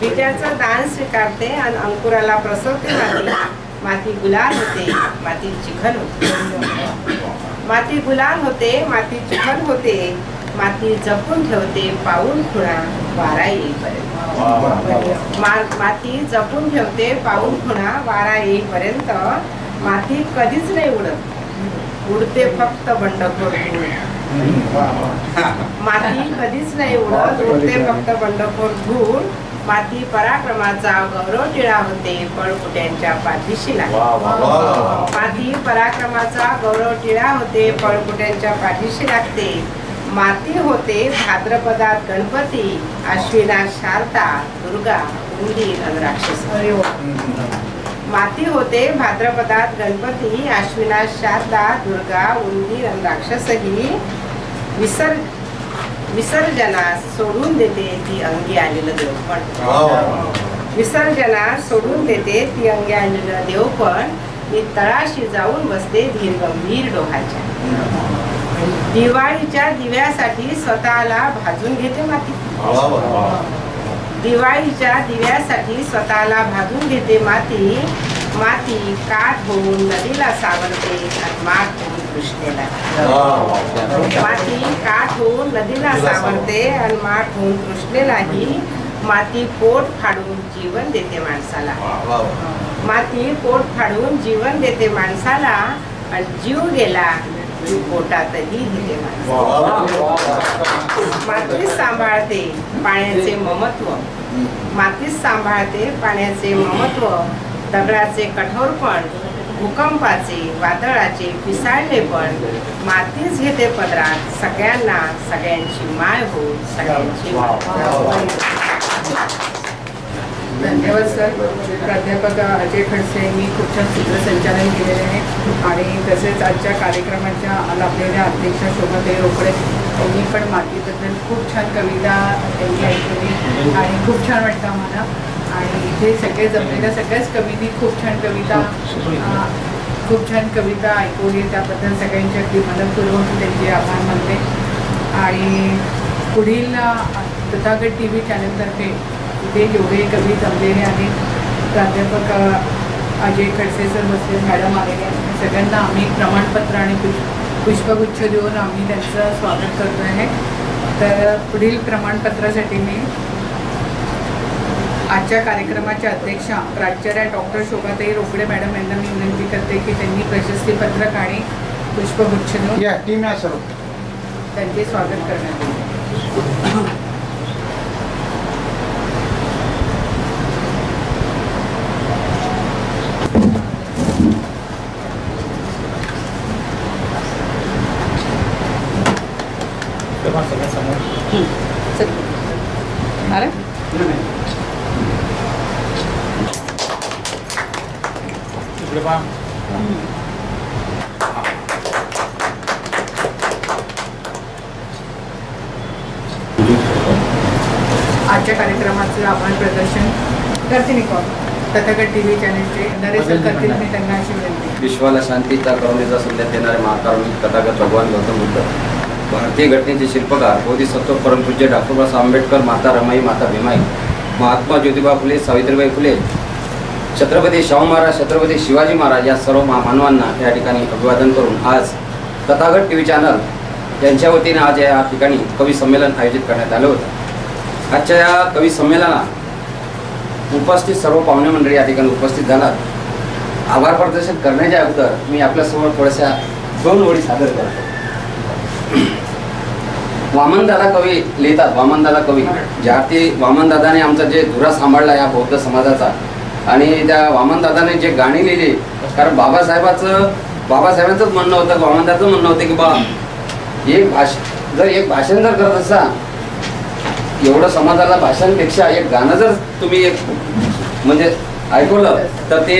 बीजाचं दान स्वीकारते आणि अंकुराला प्रसवते. माती माती गुलाल होते माती चिखल होते. माती गुलाल होते माती चिखल होते. माती जपून ठेवते पाऊल खुणा वारा येईपर्यंत. माती जपून ठेवते पाऊल खुणा वारा येईपर्यंत. माती कधीच नाही उडत उडते फक्त बंडखोर धूळ. माती कधीच नाही उडत उडते फक्त बंडखोर धूळ. माती पराक्रमाचा गौरव टिळा होते पळकुट्यांच्या पाठीशी लागते. माती पराक्रमाचा गौरव टिळा होते पळकुट्यांच्या पाठीशी लागते. माती होते भाद्रपदात गणपती आश्विनात शारदा दुर्गा उंदीर आणि राक्षस. माती होते भाद्रपदात गणपती आश्विनात शारदा दुर्गा उंदीर आणि राक्षसही. विसर्जनास सोडून देते ती अंगी आलेलं देवपण. विसर्जनास सोडून देते ती अंगी आलेलं देवपण. मी तळाशी जाऊन बसते धीर गंभीर डोहाच्या. दिवाळीच्या दिव्यासाठी स्वतःला भाजून घेते माती. दिवाळीच्या दिव्यासाठी स्वतःला भाजून घेते माती. माती काठ होऊन नदीला सावरते आणि माठ होऊन कृष्णेला. माती काठ होऊन नदीला सावरते आणि माठ होऊन कृष्णेलाही. माती पोट फाडून जीवन देते माणसाला. माती पोट फाडून जीवन देते माणसाला आणि जीव गेला पोटातही घेते माणसाला. माती सांभाळते पाण्याचे ममत्व. मातीच सांभाळते पाण्याचे ममत्व. दगडाचे कठोरपण भूकंपाचे वादळाचे पिसाळलेपण. मातीच घेते पदरात सगळ्यांना सगळ्यांची माय हो सगळ्यांची. धन्यवाद सर. प्राध्यापक अजय खडसे यांनी खूप छान सूत्रसंचालन केलेले आहे आणि तसेच आजच्या कार्यक्रमाच्या लाभलेल्या अध्यक्षा शोभाताई रोकडे यांनी पण मातीबद्दल खूप छान कविता त्यांनी ऐकली आणि खूप छान वाटतं आम्हाला. आणि इथे सगळे जमलेल्या सगळ्याच कवींनी खूप छान कविता ऐकवली. त्याबद्दल सगळ्यांची अगदी मनपूर्वक त्यांचे आभार मानते. आणि पुढील तथागत TV चॅनलतर्फे इथे एवढे कवी जमलेले आहेत. प्राध्यापक अजय खडसे सर बसले, मॅडम आलेले आहेत. सगळ्यांना आम्ही प्रमाणपत्र आणि पुष्पगुच्छ देऊन आम्ही त्यांचं स्वागत करतो आहे. तर पुढील प्रमाणपत्रासाठी मी आजच्या कार्यक्रमाच्या अध्यक्षा प्राचार्या डॉक्टर शोभाताई रोकडे मॅडम यांना मी विनंती करते की त्यांनी प्रशस्तीपत्रक आणि पुष्पगुच्छ देऊन त्यांचे स्वागत करण्यात येईल. अरे इकडे पहा. आजच्या कार्यक्रमाचं आपण प्रदर्शन करते मी कॉल तथागत TV चॅनलचे नरेंद्र करतील मी त्यांना अशी विनंती. विश्वाला शांतीचा करुणेचा संदेश देणारे महाकारुणिक तथागत भगवान गौतम बुद्ध, भारतीय घटनेचे शिल्पकार बोधिसत्व परमपूज्य डॉक्टर बाबासाहेब आंबेडकर, माता रमाई, माता भीमाई, महात्मा ज्योतिबा फुले, सावित्रीबाई फुले, छत्रपती शाहू महाराज, छत्रपती शिवाजी महाराज या सर्व महामानवांना या ठिकाणी अभिवादन करून आज तथागत TV चॅनल यांच्या वतीने आज या ठिकाणी कवी संमेलन आयोजित करण्यात आलं होतं. आजच्या या कवी संमेलनात उपस्थित सर्व पाहुणे मंडळी या ठिकाणी उपस्थित झालात. आभार प्रदर्शन करण्याच्या अगोदर मी आपल्यासमोर थोड्याशा 2 ओळी सादर करतो. वामनदादा कवी लिहितात, वामनदादा कवी, ज्या अर्थी वामनदादाने आमचा जे धुरा सांभाळला या बौद्ध समाजाचा, आणि त्या वामनदादाने जे गाणी लिहिली, कारण बाबासाहेबांचंच म्हणणं होतं, वामनदादाचं म्हणणं होतं की बा एक भाषण जर करत असा, एवढं समाजाला भाषणापेक्षा एक गाणं जर तुम्ही एक म्हणजे ऐकवलं तर ते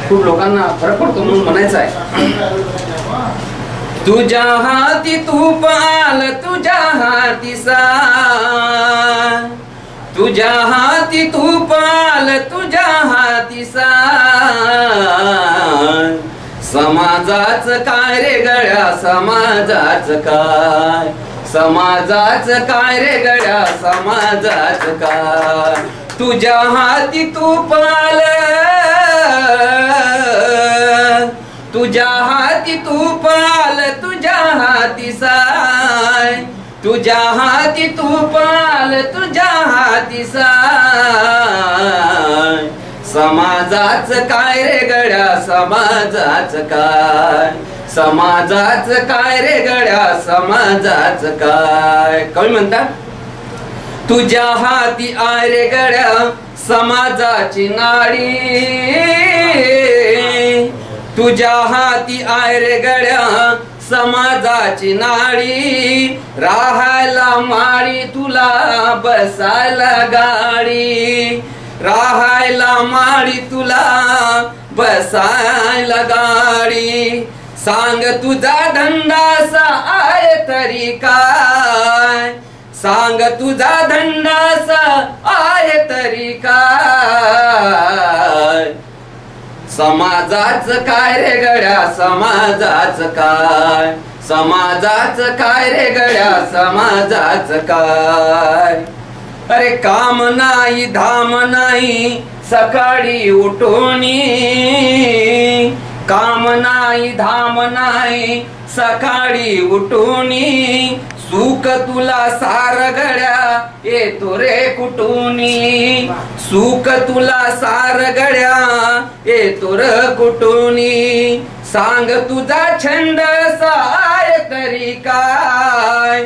खूप लोकांना फरक पडतो म्हणून म्हणायचं आहे. तुझ्या हाती तूप आल, तुझ्या हाती साय, तुझ्या हाती तूप आल, तुझ्या हाती साय, समाजाच काय रे गळ्या, समाजाच काय, समाजाच काय रे गळ्या, समाजाच काय, तुझ्या हाती तूप आल, तुझ्या हाती तूप आल, तुझ्या हाती साय, तुझ्या हाती तूप आल, तुझ्या हाती साय, समाजाच काय रे गड्या, समाजाच काय, समाजाच काय रे गड्या, समाजाच काय. कवी म्हणतात तुझ्या हाती आय रे गड्या समाजाची नाडी, तुझ्या हाती आय रे गड्या समाजाची नाडी, राहायला माडी तुला बसायला गाडी, राहायला माडी तुला बसायला गाडी, सांग तुझा धंदासा आहे तरी काय, सांग तुझा धंदासा आहे तरी काय, समाजाच काय रे गड्या, समाजाच काय, समाजाच काय रे गड्या, समाजाच काय. अरे काम नाही धाम नाही सकाळी उठोनी, काम नाही धाम नाही सकाळी उठोनी, सुख तुला सार गड्या येतो रे कुटुनी, सुख तुला सार गड्या येतो रे कुटुनी, सांग तुझा छंद आहे तरी काय,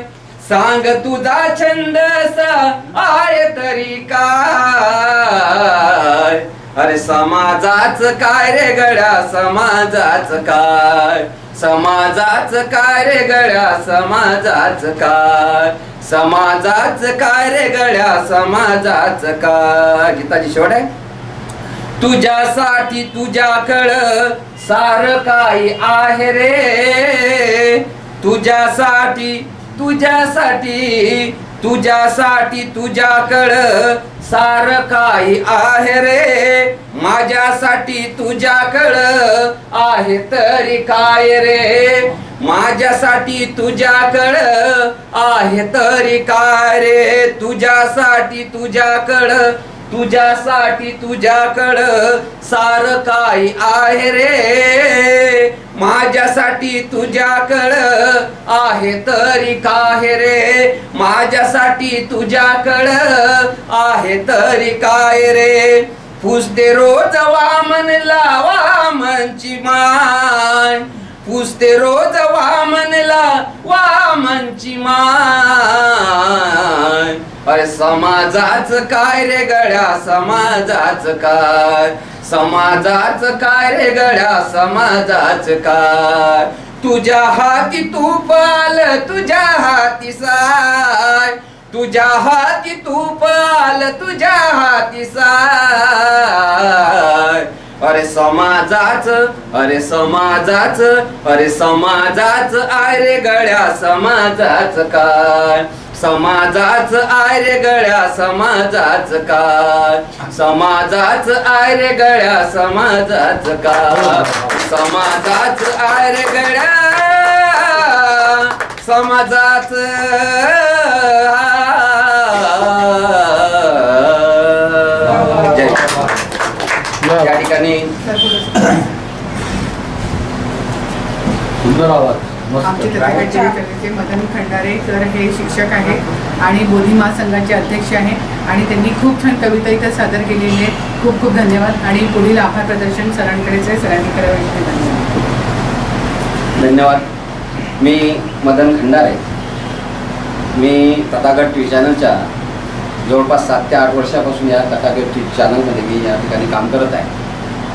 सांग तुझा छंद आहे तरी काय. अरे समाजाच काय रे गड्या, समाजाच काय, समाजाच काय रे गड्या, समाजाच काय, समाजाच काय रे गड्या, समाजाच काय. गीताची शेवट आहे. तुझ्यासाठी तुझ्याकडं सार काही आहे रे, तुझ्यासाठी तुझ्यासाठी तुझ्यासाठी तुझ्याकडं सार काही आहे रे, माझ्यासाठी तुझ्याकडं आहे तरी काय रे, माझ्यासाठी तुझ्याकडं आहे तरी काय रे, तुझ्यासाठी तुझ्याकडं, तुझ्यासाठी तुझ्याकडं सार काही आहे रे, माझ्यासाठी तुझ्याकडं आहे तरी काय रे, माझ्यासाठी तुझ्याकडं आहे तरी काय रे. पुसते रोज वामनला वामनची मान, पुसते रोज वामनला वामनची मान. अरे समाजाच काय रे गड्या, समाजाच काय, समाजाच काय रे गड्या, समाजाच काय. तुझ्या हाती तूप आल, तुझ्या हाती साय, तुझ्या हाती तूप आल, तुझ्या हाती साय. अरे समाजाच, अरे समाजाच, अरे समाजाच आय रे गळ्या समाजाच काय, समाजाच आय रे गळ्या समाजाच काय, समाजाच आय रे गळ्या समाजाच काय, समाजाच आय रे गळ्या समाजाच. या ठिकाणी सुंदर आवाज. आमचे तथागत कलेचे मदन खंडारे सर हे शिक्षक आहेत आणि बोधी महासंघाचे अध्यक्ष आहे आणि त्यांनी खूप छान कविता इथं सादर केलेली आहे. खूप खूप धन्यवाद आणि पुढील आभार प्रदर्शन सरांकडेच आहे, सरांनी करावे. धन्यवाद. मी मदन खंडारे. मी तथागत टी व्ही चॅनलच्या जवळपास 7 ते 8 वर्षापासून या तथागत टी व्ही चॅनलमध्ये मी या ठिकाणी काम करत आहे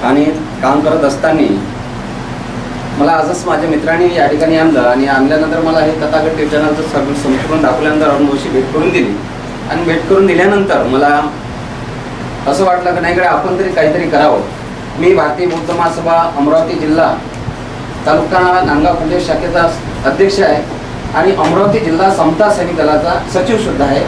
आणि काम करत असताना मला आजच माझ्या मित्रांनी या ठिकाणी आणलं आणि आणल्यानंतर मला हे तथागत टी व्ही चॅनलचं सगळं संपूर्ण दाखवल्यानंतर अरुणभाऊशी भेट करून दिली आणि भेट करून दिल्यानंतर मला असं वाटलं की नाही कडे आपण तरी काहीतरी करावं. मी भारतीय बौद्ध महासभा अमरावती जिल्हा तालुका नांदगाव खुर्द शाखेचा अध्यक्ष आहे आणि अमरावती जिल्हा समता सैनिक दलाचा सचिव सुद्धा आहे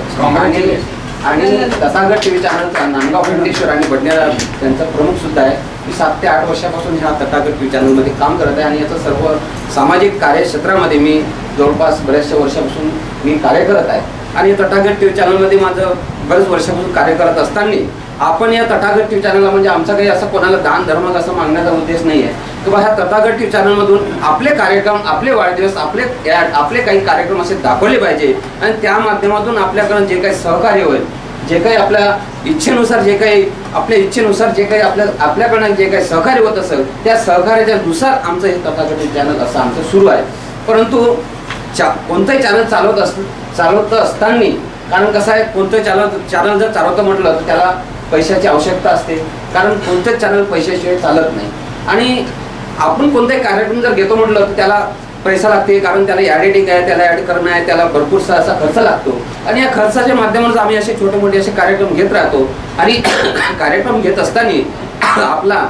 आणि तथागत टी व्ही चॅनलचा नांदगाव खंडेश्वर आणि बडनेरा त्यांचा प्रमुख सुद्धा आहे. मी 7 ते 8 वर्षापासून ह्या तथागत टी व्ही चॅनलमध्ये काम करत आहे आणि याचं सर्व सामाजिक कार्यक्षेत्रामध्ये मी जवळपास बऱ्याचशा वर्षापासून मी कार्य करत आहे आणि तथागत टी व्ही चॅनलमध्ये माझं बरेच वर्षापासून कार्य करत असताना आपण या तथागत टी व्ही चॅनलला म्हणजे आमचा काही असं कोणाला दान धर्म असं मागण्याचा उद्देश नाही आहे किंवा ह्या तथागत टी व्ही चॅनलमधून आपले कार्यक्रम, आपले वाढदिवस, आपले काही कार्यक्रम असे दाखवले पाहिजे आणि त्या माध्यमातून आपल्याकडून जे काही सहकार्य होईल, जे काही आपल्या इच्छेनुसार जे काही आपल्या इच्छेनुसार जे काही आपल्याकडनं जे काही सहकार्य होत असेल त्या सहकार्याच्या नुसार आमचं हे तथागत टी व्ही चॅनल असं आमचं सुरू आहे. परंतु कोणतंही चॅनल चालवत असताना कारण कसं आहे कोणतं चॅनल जर चालवतं म्हटलं तर त्याला पैशाची आवश्यकता असते कारण कोणतंच चॅनल पैशाशिवाय चालत नाही आणि आपण कोणताही कार्यक्रम जर घेतो म्हटलं तर त्याला पैसा लागते कारण त्याला एडिटिंग आहे, त्याला ॲड करणं आहे, त्याला भरपूरसा असा खर्च लागतो आणि या खर्चाच्या माध्यमातून आम्ही असे छोटे मोठे असे कार्यक्रम घेत राहतो आणि कार्यक्रम घेत असताना आपला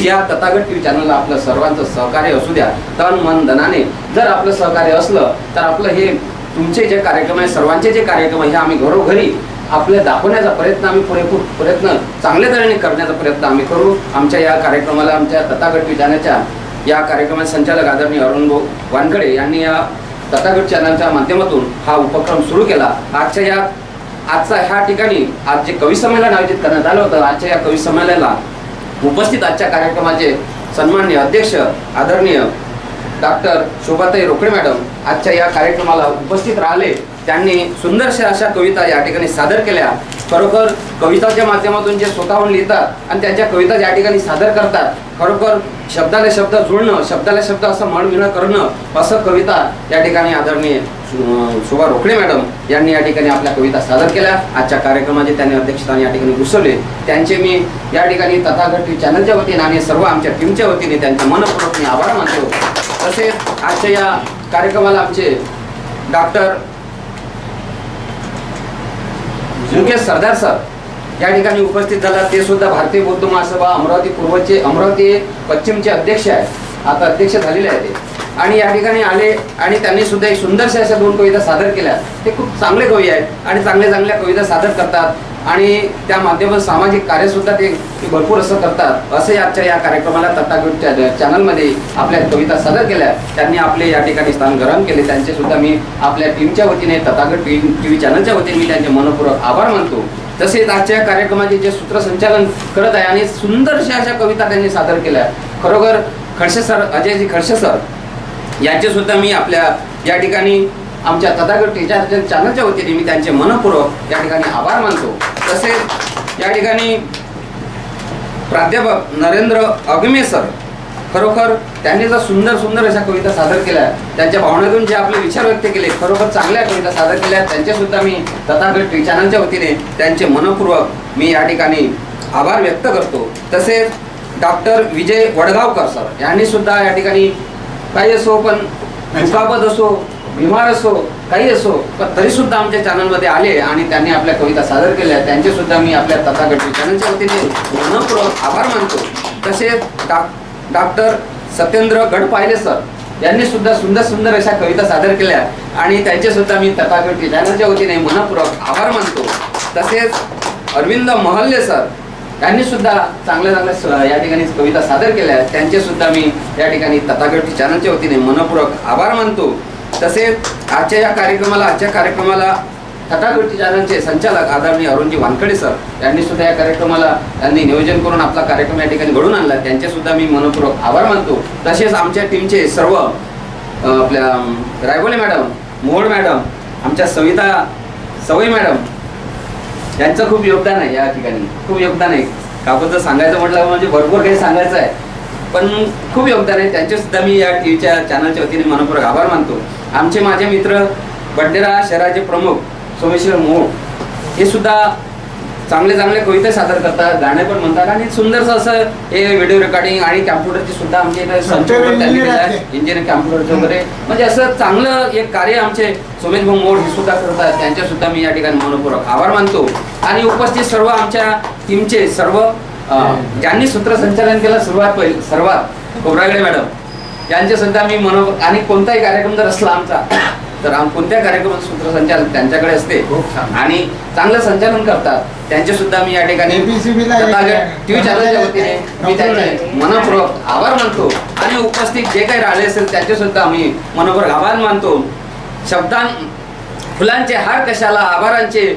या तथागत टी व्ही चॅनलला आपलं सर्वांचं सहकार्य असू द्या. तन मन धनाने जर आपलं सहकार्य असलं तर आपलं हे तुमचे जे कार्यक्रम आहे सर्वांचे जे कार्यक्रम आहे हे आम्ही घरोघरी आपले दाखवण्याचा प्रयत्न आम्ही पुरेपूर प्रयत्न चांगल्या तऱ्हेने करण्याचा प्रयत्न आम्ही करू. आमच्या या कार्यक्रमाला आमच्या तथागत टी व्ही चॅनलच्या या कार्यक्रमाचे संचालक आदरणीय अरुणभाऊ वानखडे यांनी या तथागत चॅनलच्या माध्यमातून हा उपक्रम सुरू केला. आजचा ह्या ठिकाणी आज जे कवी संमेलन आयोजित करण्यात आलं होतं आजच्या या कवी संमेलनाला उपस्थित आजच्या कार्यक्रमाचे सन्माननीय अध्यक्ष आदरणीय डॉक्टर शोभाताई रोकडे मॅडम आजच्या या कार्यक्रमाला उपस्थित राहिले. त्यांनी सुंदरशा अशा कविता या ठिकाणी सादर केल्या. खरोखर कविताच्या माध्यमातून जे स्वतःहून लिहितात आणि त्यांच्या कविता या ठिकाणी सादर करतात खरोखर शब्दाला शब्द जुळणं, शब्दाला शब्द असं म्हणविणं करणं असं कविता या ठिकाणी आदरणीय शोभा रोकडे मॅडम यांनी या ठिकाणी आपल्या कविता सादर केल्या. आजच्या कार्यक्रमाचे त्यांनी अध्यक्षस्थान या ठिकाणी घुसवले. त्यांचे मी या ठिकाणी तथागत टी व्ही चॅनलच्या वतीने आणि सर्व आमच्या टीमच्या वतीने त्यांचे मनपूर्वक मी आभार मानतो. तसेच आजच्या या कार्यक्रमाला आमचे डॉक्टर मुकेश सरदार सर या ठिकाणी उपस्थित झाला. ते सुद्धा भारतीय बौद्ध महासभा अमरावती पश्चिमचे अध्यक्ष आहेत, आता अध्यक्ष झालेले आहेत ते आणि या ठिकाणी आले आणि त्यांनी सुद्धा एक सुंदरशा अशा 2 कविता सादर केल्या. ते खूप चांगले कवी आहेत आणि चांगल्या कविता सादर करतात आणि त्या माध्यमातून सामाजिक कार्य सुद्धा ते भरपूर असं करतात. असे आजच्या या कार्यक्रमाला तथागत चॅनलमध्ये आपल्या कविता सादर केल्या. त्यांनी आपले या ठिकाणी स्थान गरम केले. त्यांचे सुद्धा मी आपल्या टीमच्या वतीने तथागत टी व्ही चॅनलच्या वतीने मी त्यांचे मनपूर्वक आभार मानतो. तसेच आजच्या कार्यक्रमाचे जे सूत्रसंचालन करत आहे आणि सुंदरशा अशा कविता त्यांनी सादर केल्या. खरोखर खडसे सर, अजयजी खडसे सर यांचे सुद्धा मी आपल्या या ठिकाणी आमच्या तथागत टी व्ही चॅनलच्या वतीने मी त्यांचे मनपूर्वक या ठिकाणी आभार मानतो. तसेच या ठिकाणी प्राध्यापक नरेंद्र अगमे सर खरोखर त्यांनी जर सुंदर अशा कविता सादर केल्या, त्यांच्या भावनेतून जे आपले विचार व्यक्त केले खरोखर चांगल्या कविता सादर केल्या. त्यांचे सुद्धा मी तथागत टी व्ही चॅनलच्या वतीने त्यांचे मनपूर्वक मी या ठिकाणी आभार व्यक्त करतो. तसेच डॉक्टर विजय वडगावकर सर यांनी सुद्धा या ठिकाणी काही असो पण दुखापत असो, बिमार असो, काही असो पण तरी सुद्धा आमच्या चॅनलमध्ये आले आणि त्यांनी आपल्या कविता सादर केल्या. त्यांचे सुद्धा मी आपल्या तथागत टी व्ही चॅनलच्या वतीने मनपूर्वक आभार मानतो. तसेच डॉक्टर सत्येंद्र गडपाहिले सर यांनी सुद्धा सुंदर सुंदर अशा कविता सादर केल्या आणि त्यांचे सुद्धा मी तथागत चॅनलच्या वतीने मनपूर्वक आभार मानतो. तसेच अरविंद महल्ले सर यांनी सुद्धा चांगल्या या ठिकाणी कविता सादर केल्या, त्यांचे सुद्धा मी या ठिकाणी तथागत चॅनलच्या वतीने मनपूर्वक आभार मानतो. तसेच आजच्या कार्यक्रमाला तथागत चॅनलचे संचालक आदरणीय अरुणजी वानखडे सर यांनी सुद्धा या कार्यक्रमाला त्यांनी नियोजन करून आपला कार्यक्रम या ठिकाणी घडून आणला, त्यांचे सुद्धा मी मनपूर्वक आभार मानतो. तसेच आमच्या टीमचे सर्व आपल्या रायबोले मॅडम, मोहोड मॅडम, आमच्या सविता सवई मॅडम यांचं खूप योगदान आहे. या ठिकाणी खूप योगदान आहे. काबद्दल सांगायचं म्हटलं म्हणजे भरपूर काही सांगायचं आहे, पण खूप योगदान आहे. त्यांचे सुद्धा मी या टीव्हीच्या चॅनलच्या वतीने मनपूर्वक आभार मानतो. आमचे माझे मित्र बंडेरा शहराचे प्रमुख सोमेश्वर मोहोड हे सुद्धा चांगले कविता सादर करतात, गाणे पण म्हणतात आणि सुंदरसं असं हे व्हिडिओ रेकॉर्डिंग आणि कॅम्प्युटरची सुद्धा आमच्या इंजिनिअरिंग कॅम्प्युटरचं वगैरे म्हणजे असं चांगलं एक कार्य आमचे सोमेश भाऊ मोहोड हे सुद्धा करतात, त्यांच्या सुद्धा मी या ठिकाणी मनपूर्वक आभार मानतो. आणि उपस्थित सर्व आमच्या टीमचे सर्व ज्यांनी सूत्रसंचालन केलं सर्वात खोब्रागडे मॅडम यांचे सुद्धा मी आणि कोणताही कार्यक्रम जर असला आमचा तर कोणत्या कार्यक्रमात सूत्रसंचालन त्यांच्याकडे असते आणि चांगलं संचालन करतात, त्यांचे सुद्धा मी या ठिकाणी टीव्ही चॅनलच्या वतीने मी त्यांचे मनपूर्वक आभार मानतो. आणि उपस्थित जे काही राहिले असेल त्यांचे सुद्धा मी मनपूर्वक आभार मानतो. फुलांचे हार कशाला, आभारांचे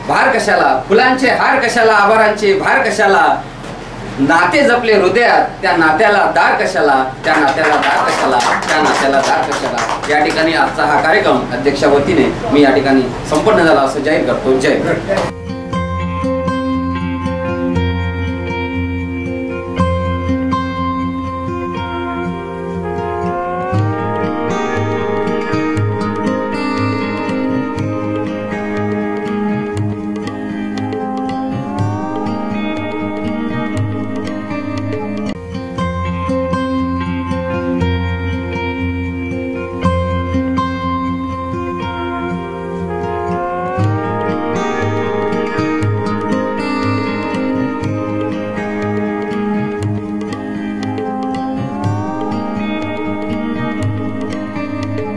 भार कशाला, फुलांचे हार कशाला, आभारांचे भार कशाला, नाते जपले हृदयात त्या नात्याला दार कशाला, त्या नात्याला दार कशाला, त्या नात्याला दार कशाला. या ठिकाणी आजचा हा कार्यक्रम अध्यक्षा वतीने मी या ठिकाणी संपन्न झाला असं जाहीर करतो. जय.